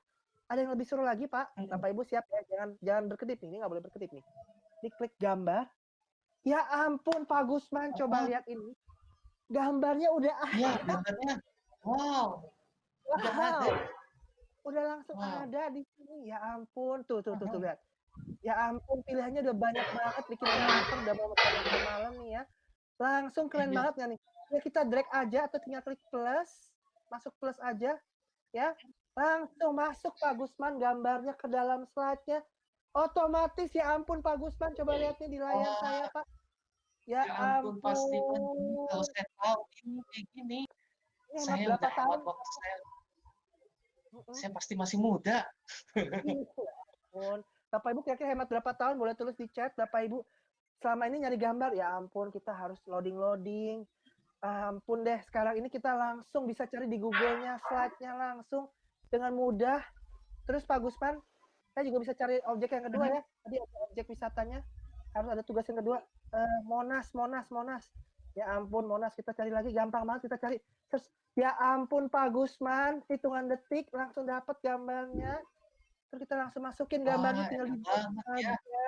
Ada yang lebih seru lagi, Pak. Bapak Ibu siap ya. Jangan berkedip nih. Ini nggak boleh berkedip nih. Diklik gambar. Ya ampun, Pak Gusman. Coba lihat ini. Gambarnya udah ada. Iya, gambarnya. Wow. Udah ada. Udah langsung ada di sini. Ya ampun. Tuh, lihat. Ya ampun, pilihannya udah banyak banget. Bikin saya lapar. Udah mau malam nih ya. Langsung keren banget nggak nih? Ya kita drag aja atau tinggal klik plus. Masuk plus aja. Ya. Langsung masuk Pak Gusman gambarnya ke dalam slide-nya. Otomatis ya ampun Pak Gusman. Coba lihat nih di layar saya Pak. Ya Ya ampun, Pak Stephen, ini kalau ampun. saya tahu ini kayak gini, Ini hemat saya berapa udah hemat tahun? waktu Mm-mm. saya pasti masih muda. Ih, ya ampun. Bapak Ibu kira-kira hemat berapa tahun? Boleh tulis di chat, Bapak Ibu. Selama ini nyari gambar, ya ampun, kita harus loading-loading. Ampun deh, sekarang ini kita langsung bisa cari di Google-nya, slide-nya langsung dengan mudah. Terus Pak Gusman, saya juga bisa cari objek yang kedua ya. Tadi ada objek wisatanya, harus ada tugas yang kedua. Monas. Ya ampun, Monas kita cari lagi, gampang banget kita cari. Terus, ya ampun Pak Gusman, hitungan detik langsung dapat gambarnya. Terus kita langsung masukin gambarnya, Wah, tinggal enak dibuat banget ya. aja.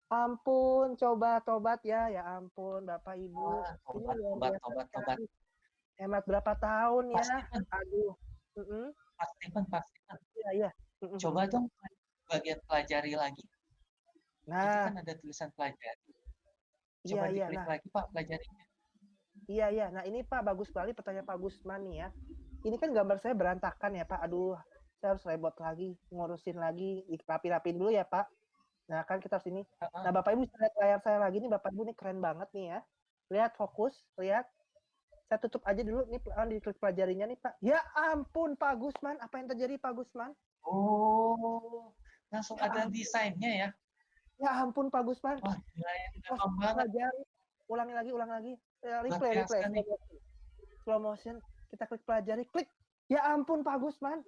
Ampun, coba tobat ya, ya ampun Bapak Ibu. Wah, Ini tobat, luar tobat, biasa tobat, tobat. sekali. Hemat berapa tahun Pak ya? Stephen, Aduh. Mm-mm. Pak Stephen, Pak Stephen. Iya, iya. Mm-mm. Coba dong bagian pelajari lagi. Itu Nah, kan ada tulisan pelajari. iya, Coba iya. diklik Nah, lagi, Pak, pelajarinya. iya, iya. Nah, ini Pak bagus sekali pertanyaan Pak Gusman nih ya. Ini kan gambar saya berantakan ya Pak. Aduh, saya harus rebot lagi, ngurusin lagi, rapi-rapin dulu ya Pak. Nah, kan kita harus ini. Nah, Bapak Ibu bisa lihat layar saya lagi nih. Bapak Ibu ini keren banget nih ya. Lihat fokus, lihat. Saya tutup aja dulu nih, diklik pelajarinya nih Pak. Ya ampun Pak Gusman, apa yang terjadi Pak Gusman? Oh, langsung Ya ada ampun, desainnya ya. ya ampun Pak Gusman. Wah, gila ya, Pas gampang banget. pelajari, ulang lagi. Luar Replay, biasa nih. slow motion. Kita klik pelajari, klik. Ya ampun Pak Gusman.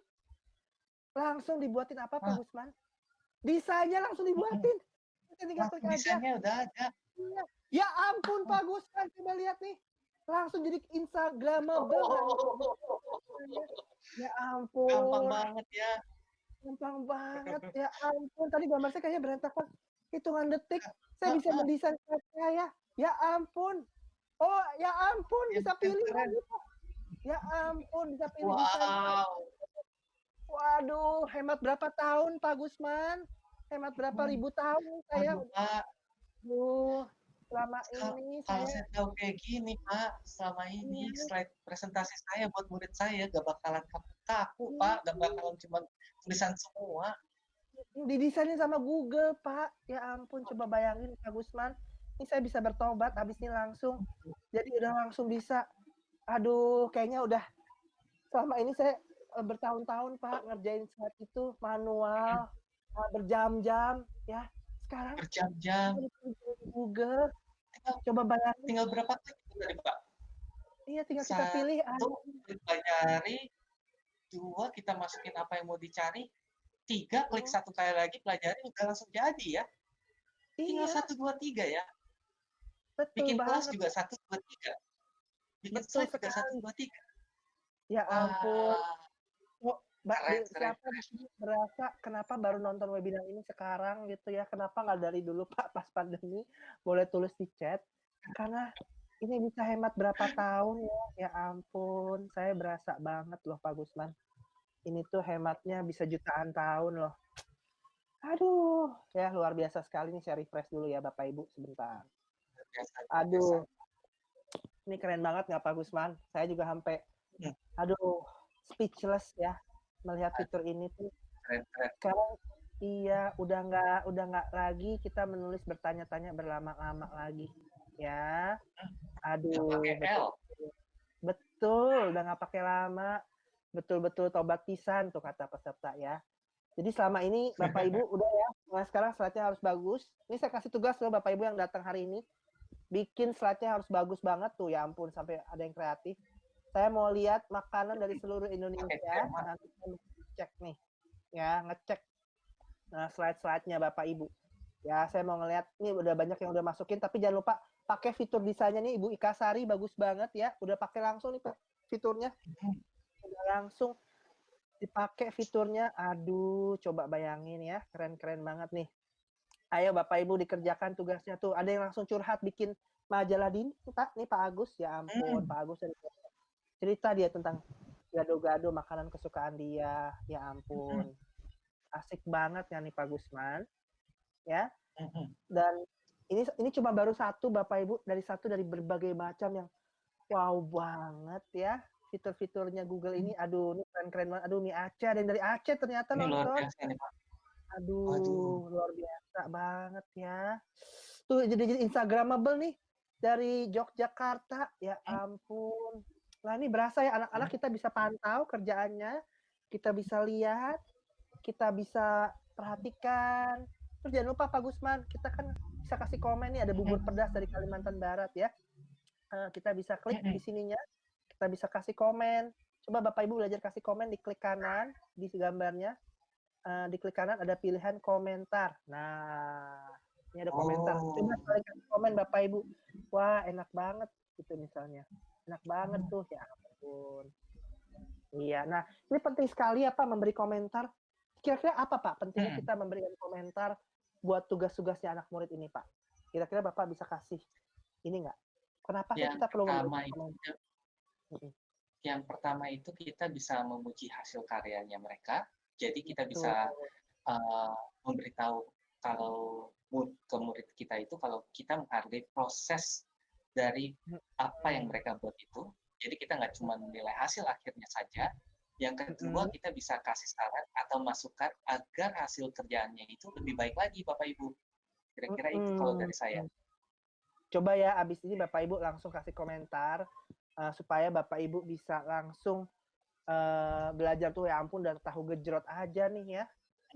Langsung dibuatin apa Pak Wah, Gusman? Desainnya langsung dibuatin. Kita tinggal klik langsung aja. desainnya udah ada. Iya. Ya ampun Pak Gusman, coba lihat nih. Langsung jadi Instagramable. Ya Gampang ampun. banget ya. Gampang banget. Ya ampun, tadi gambar saya kayaknya berantakan. Hitungan detik, saya bisa mendesain saya. Ya ampun. Oh, ya ampun, Yang bisa pilih keren. lagi, Pak. Ya ampun, bisa pilih desain. Wow. Waduh, hemat berapa tahun, Pak Gusman? Hemat berapa ribu tahun saya. Waduh, Pak. Selama ini Kalau saya saya tahu kayak gini, Pak, selama ini slide presentasi saya buat murid saya gak bakalan kaku-kaku, Pak. Gak bakalan cuma tulisan semua. didesainin sama Google, Pak. Ya ampun, coba bayangin, Pak Gusman. Ini saya bisa bertobat habis ini langsung. Jadi udah langsung bisa. Aduh, kayaknya udah selama ini saya bertahun-tahun Pak ngerjain slide itu manual, berjam-jam ya. Sekarang Berjam-jam. Google, coba bayangin. Tinggal berapa klik itu tadi, Pak? Iya, tinggal kita pilih. Satu, klik pelajari. Dua, kita masukin apa yang mau dicari. Tiga, klik satu kali lagi pelajari, udah langsung jadi ya. Tinggal Iya. 1, 2, 3 ya. Betul Bikin kelas banget. juga 1, 2, 3. Bikin Betul slide juga 1, sekali. 2, 3. Ya ampun. Wah, keren, Siapa di sini berasa kenapa baru nonton webinar ini sekarang gitu ya? Kenapa nggak dari dulu Pak pas pandemi? Boleh tulis di chat. Karena ini bisa hemat berapa tahun ya? Ya ampun, saya berasa banget loh Pak Gusman. Ini tuh hematnya bisa jutaan tahun loh. Aduh, ya luar biasa sekali nih. Saya refresh dulu ya Bapak Ibu sebentar. Aduh, ini keren banget nggak Pak Gusman? Saya juga sampai, aduh, speechless ya melihat fitur ini tuh. Sekarang iya udah nggak lagi kita menulis bertanya-tanya berlama-lama lagi ya. Aduh, betul, udah nggak pakai lama, betul-betul tobat pisan tuh kata peserta ya. Jadi selama ini Bapak Ibu udah ya, nah sekarang slide-nya harus bagus. Ini saya kasih tugas loh Bapak Ibu yang datang hari ini, bikin slide-nya harus bagus banget tuh, ya ampun sampai ada yang kreatif. Saya mau lihat makanan dari seluruh Indonesia, nanti saya cek nih, ya ngecek slide-slide-nya Bapak Ibu. Ya saya mau ngeliat, nih udah banyak yang udah masukin, tapi jangan lupa pakai fitur desainnya nih Ibu Ika Sari, bagus banget ya, udah pakai langsung nih fiturnya, udah langsung dipakai fiturnya. Aduh, coba bayangin ya, keren-keren banget nih. Ayo Bapak Ibu dikerjakan tugasnya tuh. Ada yang langsung curhat bikin majalah di Pak, nih Pak Agus, ya ampun Pak Agus cerita dia tentang gado-gado makanan kesukaan dia, ya ampun. Asik banget ya nih Pak Gusman. Ya. Dan ini cuma baru satu Bapak Ibu, dari berbagai macam yang wow banget ya. Fitur-fiturnya Google ini, aduh, ini keren-keren banget. Aduh, nih Aceh, ada yang dari Aceh ternyata ini nonton. Luar biasa nih, Pak. Aduh, luar biasa banget ya. Tuh jadi Instagramable nih. dari Yogyakarta, ya ampun. Nah ini berasa ya anak-anak kita bisa pantau kerjaannya, kita bisa lihat, kita bisa perhatikan. Terus jangan lupa Pak Gusman, kita kan bisa kasih komen nih ada bubur pedas dari Kalimantan Barat ya. Kita bisa klik di sininya, kita bisa kasih komen. Coba Bapak Ibu belajar kasih komen di klik kanan di gambarnya. Di klik kanan ada pilihan komentar. Nah, ini ada komentar. Coba kalian kasih komen Bapak Ibu. Wah, enak banget gitu misalnya. Enak banget tuh, ya ampun. Iya, nah ini penting sekali ya Pak memberi komentar. Kira-kira apa Pak pentingnya kita memberikan komentar buat tugas-tugasnya anak murid ini Pak? Kira-kira Bapak bisa kasih ini nggak? Kenapa sih kita perlu memberikan komentar? Yang pertama itu kita bisa memuji hasil karyanya mereka. Jadi kita bisa memberitahu kalau ke murid kita itu kalau kita menghargai proses dari apa yang mereka buat itu. Jadi kita nggak cuma menilai hasil akhirnya saja. Yang kedua, kita bisa kasih saran atau masukan agar hasil kerjaannya itu lebih baik lagi, Bapak Ibu. Kira-kira itu kalau dari saya. Coba ya, abis ini Bapak Ibu langsung kasih komentar supaya Bapak Ibu bisa langsung belajar tuh, ya ampun, udah tahu gejrot aja nih ya.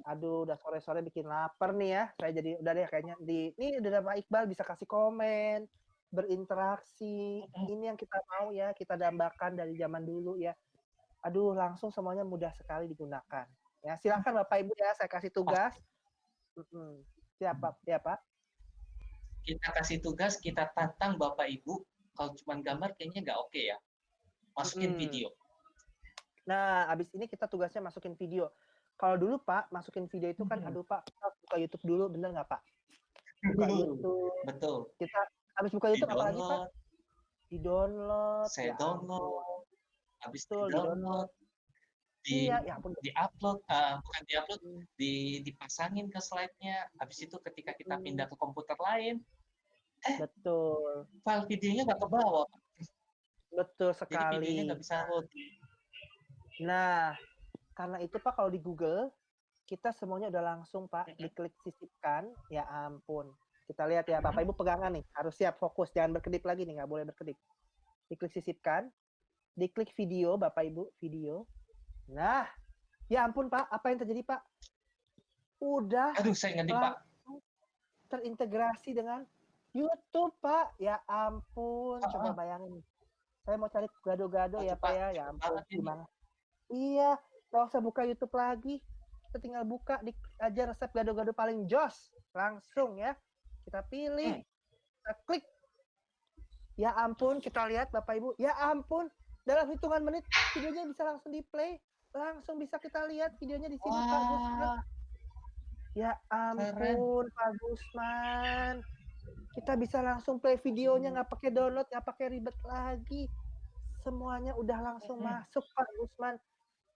Aduh, udah sore-sore bikin lapar nih ya. Saya jadi udah deh kayaknya ini udah Pak Iqbal bisa kasih komen, berinteraksi. Ini yang kita mau ya, kita dambakan dari zaman dulu ya. Aduh, langsung semuanya mudah sekali digunakan. Ya, silakan Bapak Ibu ya, saya kasih tugas. Siapa? Ya, Pak? Kita kasih tugas, kita tantang Bapak Ibu. Kalau cuma gambar kayaknya nggak oke ya. Masukin video. Nah, abis ini kita tugasnya masukin video. Kalau dulu Pak, masukin video itu kan, aduh Pak, kita buka YouTube dulu, bener nggak Pak? Buka YouTube. Betul. Kita habis buka YouTube apa lagi Pak? Di-download. Saya download. Habis di-download. di-upload, bukan di-upload, dipasangin ke slide-nya. Habis itu ketika kita pindah ke komputer lain, betul. File videonya nggak ke bawah. Betul sekali. Jadi videonya nggak bisa load. Nah, karena itu Pak, kalau di Google, kita semuanya udah langsung Pak, diklik sisipkan, ya ampun. Kita lihat ya, Bapak Ibu pegangan nih, harus siap fokus, jangan berkedip lagi nih, nggak boleh berkedip. Diklik sisipkan, diklik video, Bapak Ibu, video. Nah, ya ampun Pak, apa yang terjadi Pak? Udah. Aduh, saya ngedi Pak. Terintegrasi dengan YouTube Pak, ya ampun, coba bayangin. Saya mau cari gado-gado ya Pak ya ampun, gimana? Iya, nggak usah buka YouTube lagi. Kita tinggal buka aja resep gado-gado paling jos. Langsung ya. Kita pilih. Kita klik. Ya ampun, kita lihat Bapak Ibu. Ya ampun, dalam hitungan menit videonya bisa langsung di-play. Langsung bisa kita lihat videonya di sini Pak Gusman. Ya ampun, Pak Gusman. Kita bisa langsung play videonya, nggak pakai download, nggak pakai ribet lagi. Semuanya udah langsung masuk Pak Gusman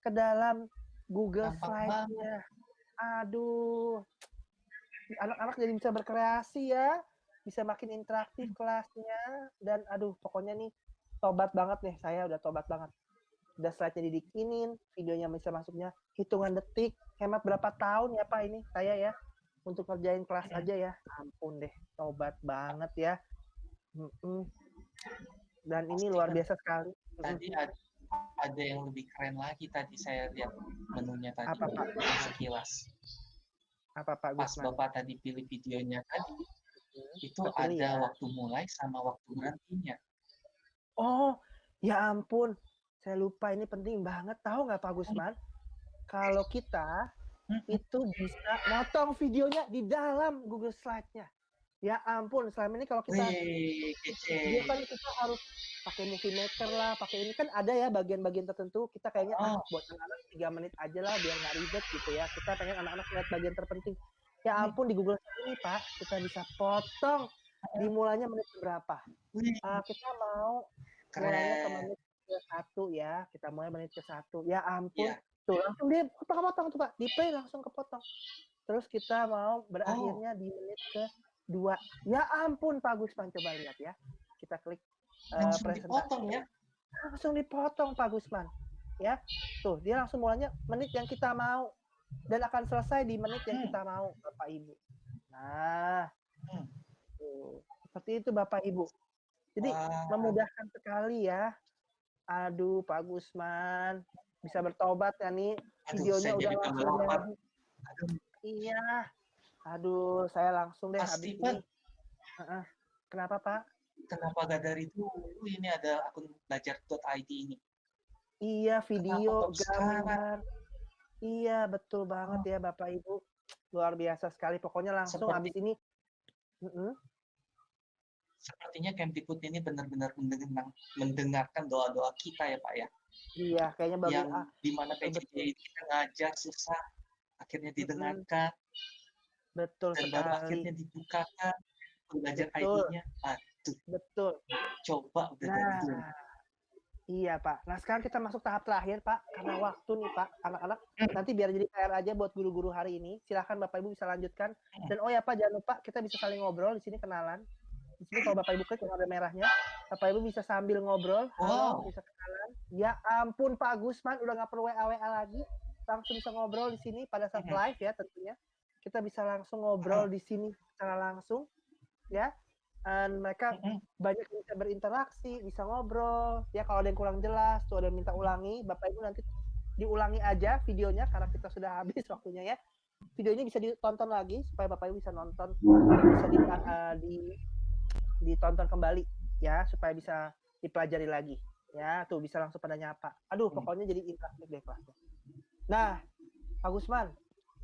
ke dalam Google Slide-nya. Aduh, anak-anak jadi bisa berkreasi ya, bisa makin interaktif kelasnya, dan aduh pokoknya nih tobat banget nih, saya udah tobat banget. Udah slide-nya dibikinin, videonya bisa masuknya hitungan detik, hemat berapa tahun ya Pak ini saya ya, untuk ngerjain kelas aja ya, ampun deh, tobat banget ya. Dan ini luar biasa sekali. Tadi ada yang lebih keren lagi tadi saya lihat menunya tadi. Apa Pak? Sekilas. Apa Pak Pas Gusman? Bapak tadi pilih videonya tadi, itu ada waktu mulai sama waktu berhentinya. Oh, ya ampun. Saya lupa, ini penting banget. Tahu nggak Pak Gusman? Kalau kita itu bisa motong videonya di dalam Google Slide-nya. Ya ampun, selama ini kalau kita video kan kita harus pakai movie maker lah, pakai ini kan ada ya bagian-bagian tertentu, kita kayaknya buat anak-anak 3 menit aja lah biar nggak ribet gitu ya. Kita pengen anak-anak lihat bagian terpenting. Ya ampun, di Google Slide ini Pak, kita bisa potong dimulainya menit berapa. Kita mau mulainya ke menit ke-1 ya, kita mulai menit ke-1. Ya ampun, tuh langsung dia potong-potong tuh Pak, di play langsung kepotong. Terus kita mau berakhirnya di menit ke-2. Ya ampun Pak Gusman, coba lihat ya. Kita klik langsung dipotong ya. Langsung dipotong Pak Gusman. Ya. Tuh, dia langsung mulanya menit yang kita mau dan akan selesai di menit yang kita mau, Bapak Ibu. Nah. Tuh, seperti itu Bapak Ibu. Jadi Wah, memudahkan sekali ya. Aduh, Pak Gusman, bisa bertobat ya nih. aduh, Videonya saya udah jadi tambah langsung lapar. jadi. Aduh, Iya. Aduh, saya langsung deh Mas habis ini. Steven, Kenapa, Pak? kenapa gak dari dulu ini ada akun belajar.id ini? Iya, Kenapa video, baru sekarang? gambar. Iya, betul banget Oh, ya Bapak Ibu. Luar biasa sekali. Pokoknya langsung seperti habis ini. Mm-mm. sepertinya Kemdikbud ini benar-benar mendengarkan doa-doa kita ya Pak ya. Iya, kayaknya bagi Yang dimana PJJ betul. kita ngajar susah, akhirnya Mm-mm. didengarkan, Betul dan baru sekali. akhirnya dibukakan belajar Betul, ID-nya. Aduh, betul. coba udah dari dulu. Nah, iya Pak. Nah sekarang kita masuk tahap terakhir Pak. Karena waktu nih Pak, anak-anak. Nanti biar jadi PR aja buat guru-guru hari ini. Silahkan Bapak Ibu bisa lanjutkan. Dan oh ya Pak, jangan lupa kita bisa saling ngobrol di sini, kenalan. Di sini kalau Bapak Ibu klik yang ada merahnya, Bapak Ibu bisa sambil ngobrol. Halo, Wow. bisa kenalan. Ya ampun Pak Gusman, udah nggak perlu WA-WA lagi. Langsung bisa ngobrol di sini pada saat live ya tentunya. Kita bisa langsung ngobrol di sini secara langsung ya. Dan mereka banyak yang bisa berinteraksi, bisa ngobrol. Ya kalau ada yang kurang jelas, tuh ada yang minta ulangi, Bapak Ibu nanti diulangi aja videonya karena kita sudah habis waktunya ya. Video ini bisa ditonton lagi supaya Bapak Ibu bisa nonton dan bisa ditonton kembali ya supaya bisa dipelajari lagi. Ya, tuh bisa langsung pada nyapa. Aduh, pokoknya jadi interaktif deh kelasnya. Nah, Pak Gusman,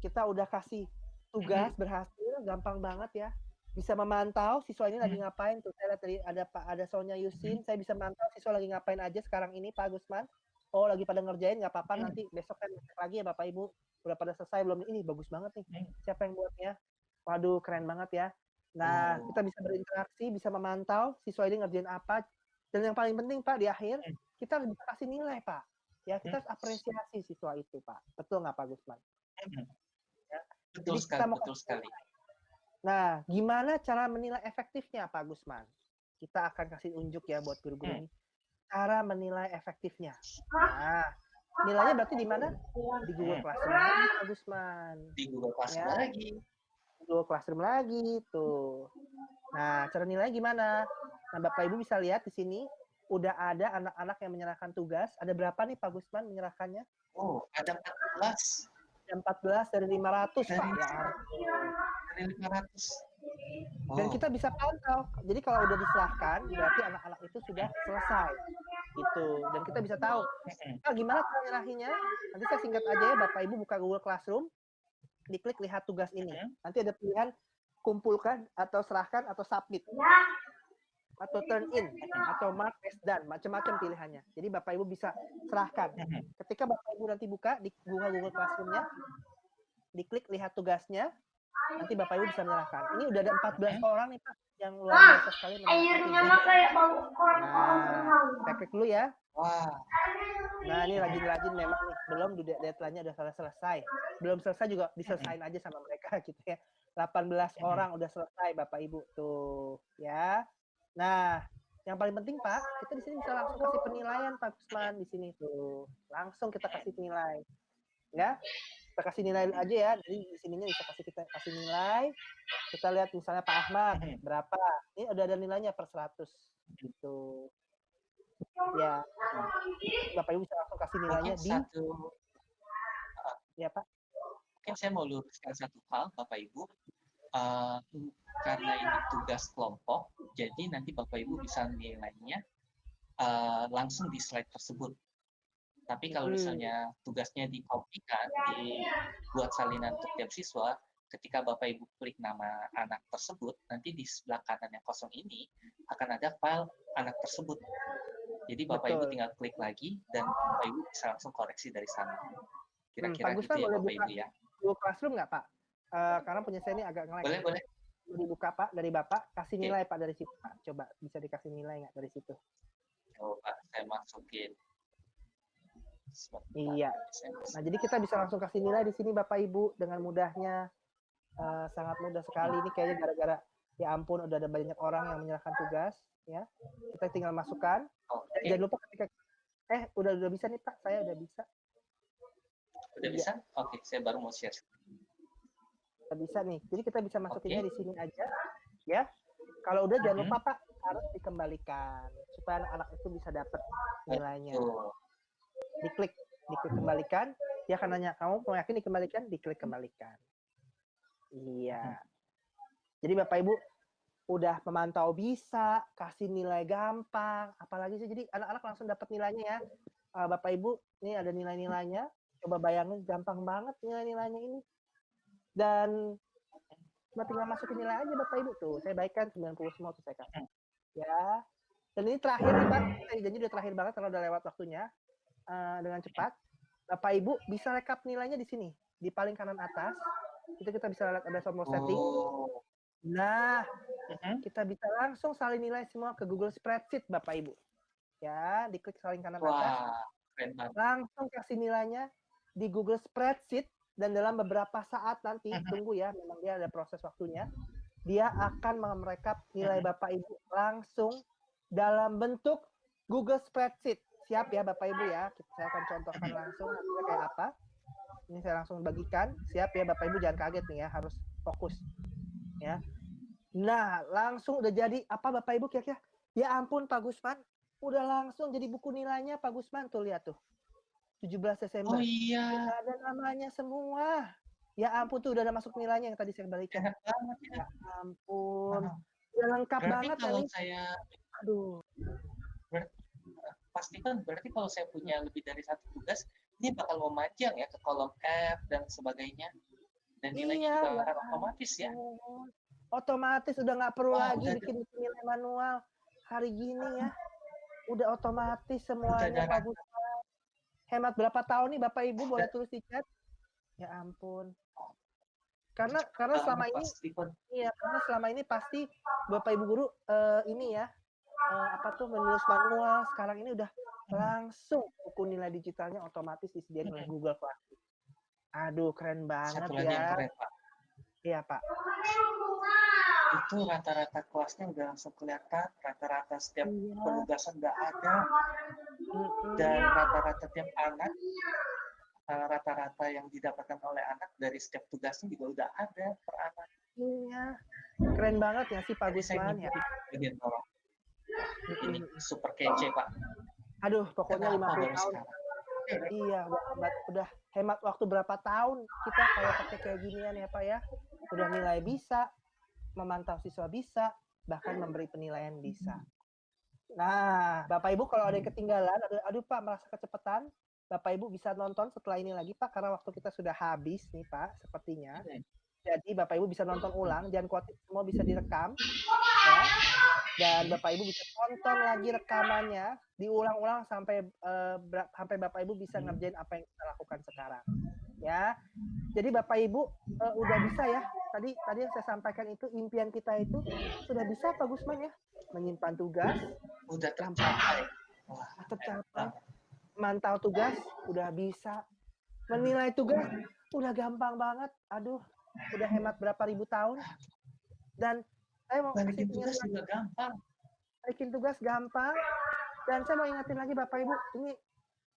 kita udah kasih tugas berhasil, gampang banget ya. Bisa memantau siswa ini lagi ngapain tuh. Saya lihat tadi ada Sonya Yusin, saya bisa memantau siswa lagi ngapain aja sekarang ini Pak Gusman. Oh, lagi pada ngerjain, nggak apa-apa, nanti besok kan lagi ya Bapak Ibu. Udah pada selesai belum? Ini bagus banget nih. Siapa yang buatnya? Waduh, keren banget ya. Nah, kita bisa berinteraksi, bisa memantau siswa ini ngerjain apa. Dan yang paling penting Pak, di akhir kita bisa kasih nilai Pak. Ya, kita harus apresiasi siswa itu Pak. Betul nggak Pak Gusman? Ya. Betul Jadi kita sekali, mau betul kasih. sekali. Nah, gimana cara menilai efektifnya Pak Gusman? Kita akan kasih unjuk ya buat guru-guru ini. Cara menilai efektifnya. Nah, nilainya berarti di mana? Di Google Classroom lagi Pak Gusman. Di Google Classroom Ya, lagi. di Google Classroom lagi tuh. Nah, cara nilai gimana? Nah, Bapak Ibu bisa lihat di sini udah ada anak-anak yang menyerahkan tugas. Ada berapa nih Pak Gusman menyerahkannya? Oh, ada 14 14 dari 500 dari, Pak. Ya ampun. dari 500. Dan Oh, kita bisa pantau. Jadi kalau udah diserahkan, berarti anak-anak itu sudah selesai. Gitu. Dan kita bisa tahu, gimana cara nyerahinnya? Nanti saya singkat aja ya, Bapak Ibu buka Google Classroom, diklik lihat tugas ini. Nanti ada pilihan kumpulkan, atau serahkan, atau submit. Atau turn in, atau mark as done. Macam-macam pilihannya. Jadi Bapak Ibu bisa serahkan. Ketika Bapak Ibu nanti buka di Google Classroom-nya, diklik lihat tugasnya, nanti Bapak Ibu bisa menyerahkan. Ini udah ada 14 orang nih Pak yang luar biasa sekali menyerahkan tugas. Nah, saya klik dulu ya. wah. Nah, ini rajin-rajin memang nih. Belum deadline-nya udah selesai. Belum selesai juga diselesain aja sama mereka gitu ya. 18 orang udah selesai Bapak Ibu tuh ya. Nah, yang paling penting Pak, kita di sini bisa langsung kasih penilaian Pak Gusman di sini tuh. Langsung kita kasih nilai. Ya. Kita kasih nilai aja ya. Jadi di sininya bisa kita kasih nilai. Kita lihat misalnya Pak Ahmad berapa. Ini udah ada nilainya per 100 gitu. Ya. Bapak Ibu bisa langsung kasih nilainya Mungkin di ya Pak. Mungkin saya mau luruskan satu hal Bapak Ibu. Karena ini tugas kelompok, jadi nanti Bapak Ibu bisa nilainya langsung di slide tersebut. Tapi kalau misalnya tugasnya dikopikan, dibuat salinan untuk tiap siswa, ketika Bapak Ibu klik nama anak tersebut, nanti di sebelah kanan yang kosong ini akan ada file anak tersebut. Jadi Bapak Ibu tinggal klik lagi dan Bapak Ibu bisa langsung koreksi dari sana. Kira-kira gitu ya Bapak Ibu ya. Google Classroom nggak Pak? Karena punya saya ini agak nge-lag. Boleh, boleh. Dibuka Pak dari Bapak, kasih nilai Pak dari situ Pak. Coba bisa dikasih nilai nggak dari situ? Coba saya masukin. Iya. Nah, jadi kita bisa langsung kasih nilai di sini Bapak Ibu dengan mudahnya. Sangat mudah sekali ini kayaknya gara-gara ya ampun udah ada banyak orang yang menyerahkan tugas ya. Kita tinggal masukkan. Jangan lupa ketika udah bisa nih Pak, saya udah bisa. Udah bisa? Oke, saya baru mau share. Udah bisa nih. Jadi kita bisa masukinnya di sini aja ya. Kalau udah jangan lupa Pak harus dikembalikan supaya anak-anak itu bisa dapat nilainya. Betul. Diklik kembalikan, dia akan nanya, kamu mau yakin dikembalikan? Diklik kembalikan. Iya. Jadi Bapak Ibu udah memantau bisa, kasih nilai gampang, apalagi sih, jadi anak-anak langsung dapat nilainya ya. Bapak Ibu, ini ada nilai-nilainya, coba bayangin gampang banget nilai-nilainya ini. Dan cuma tinggal masukin nilai aja Bapak Ibu tuh, saya baikkan 90 semua tuh saya kasih. Ya. Dan ini terakhir nih Pak, saya janji udah terakhir banget karena udah lewat waktunya. Dengan cepat, Bapak Ibu bisa rekap nilainya di sini, di paling kanan atas. Itu kita bisa lihat ada tombol setting. Nah, kita bisa langsung salin nilai semua ke Google Spreadsheet Bapak Ibu. Ya, diklik paling kanan atas. Keren banget. Langsung kasih nilainya di Google Spreadsheet dan dalam beberapa saat nanti, tunggu ya, memang dia ada proses waktunya. Dia akan merekap nilai Bapak Ibu langsung dalam bentuk Google Spreadsheet. Siap ya Bapak Ibu ya, saya akan contohkan langsung hasilnya kayak apa. Ini saya langsung bagikan. Siap ya Bapak Ibu, jangan kaget nih ya, harus fokus. Ya. Nah, langsung udah jadi apa Bapak Ibu kira-kira? Ya ampun Pak Gusman, udah langsung jadi buku nilainya Pak Gusman, tuh lihat tuh. 17 Desember. Oh iya. Udah ada namanya semua. Ya ampun tuh udah ada masuk nilainya yang tadi saya balikan. Enak banget ya. Ya ampun. Udah lengkap berarti banget kalau nih. Saya aduh. Pastikan berarti kalau saya punya lebih dari satu tugas, ini bakal memanjang ya ke kolom F dan sebagainya. Dan nilainya juga akan otomatis ya. Otomatis udah nggak perlu lagi bikin nilai manual. Hari gini ya, udah otomatis semuanya Pak Gusman. Hemat berapa tahun nih Bapak Ibu, boleh tulis di chat? Ya ampun. Karena selama ini, iya, karena selama ini pasti Bapak Ibu guru ini ya, menulis manual. Sekarang ini udah langsung buku nilai digitalnya otomatis disediain oleh Google Classroom. Aduh, keren banget Satu lagi ya. yang keren, Pak. Iya, Pak. Itu rata-rata kelasnya udah langsung kelihatan, rata-rata setiap penugasan udah ada, dan rata-rata tiap anak, rata-rata yang didapatkan oleh anak dari setiap tugasnya juga udah ada per anak. Iya, keren banget ya sih Pak Gusman ya. Bagian bawah. Ini super kece Pak. Aduh, pokoknya 50 tahun. Iya, udah hemat waktu berapa tahun kita kalau pakai kayak ginian ya Pak ya. Udah nilai bisa, memantau siswa bisa, bahkan memberi penilaian bisa. Nah, Bapak Ibu kalau ada yang ketinggalan, aduh Pak merasa kecepatan, Bapak Ibu bisa nonton setelah ini lagi Pak, karena waktu kita sudah habis nih Pak, sepertinya. Jadi Bapak Ibu bisa nonton ulang, jangan khawatir, semua bisa direkam. Ya. Dan Bapak Ibu bisa tonton lagi rekamannya, diulang-ulang sampai Bapak Ibu bisa ngerjain apa yang kita lakukan sekarang. Ya. Jadi Bapak Ibu udah bisa ya. Tadi yang saya sampaikan itu impian kita itu sudah bisa Pak Gusman ya, menyimpan tugas, udah tercapai. Mantau tugas udah bisa, menilai tugas udah gampang banget. Aduh, udah hemat berapa ribu tahun. Dan saya mau balikin tugas juga gampang. Balikin tugas gampang. Dan saya mau ingatin lagi Bapak Ibu, ini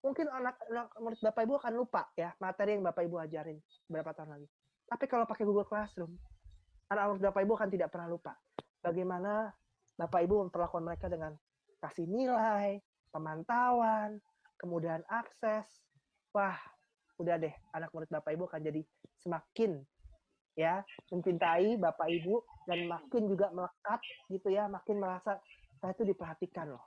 mungkin anak murid Bapak Ibu akan lupa ya materi yang Bapak Ibu ajarin berapa tahun lagi. Tapi kalau pakai Google Classroom, anak murid Bapak Ibu akan tidak pernah lupa bagaimana Bapak Ibu memperlakukan mereka dengan kasih nilai, pemantauan, kemudian akses. Wah, udah deh, anak murid Bapak Ibu akan jadi semakin ya mencintai Bapak Ibu dan makin juga melekat gitu ya, makin merasa saya itu diperhatikan loh.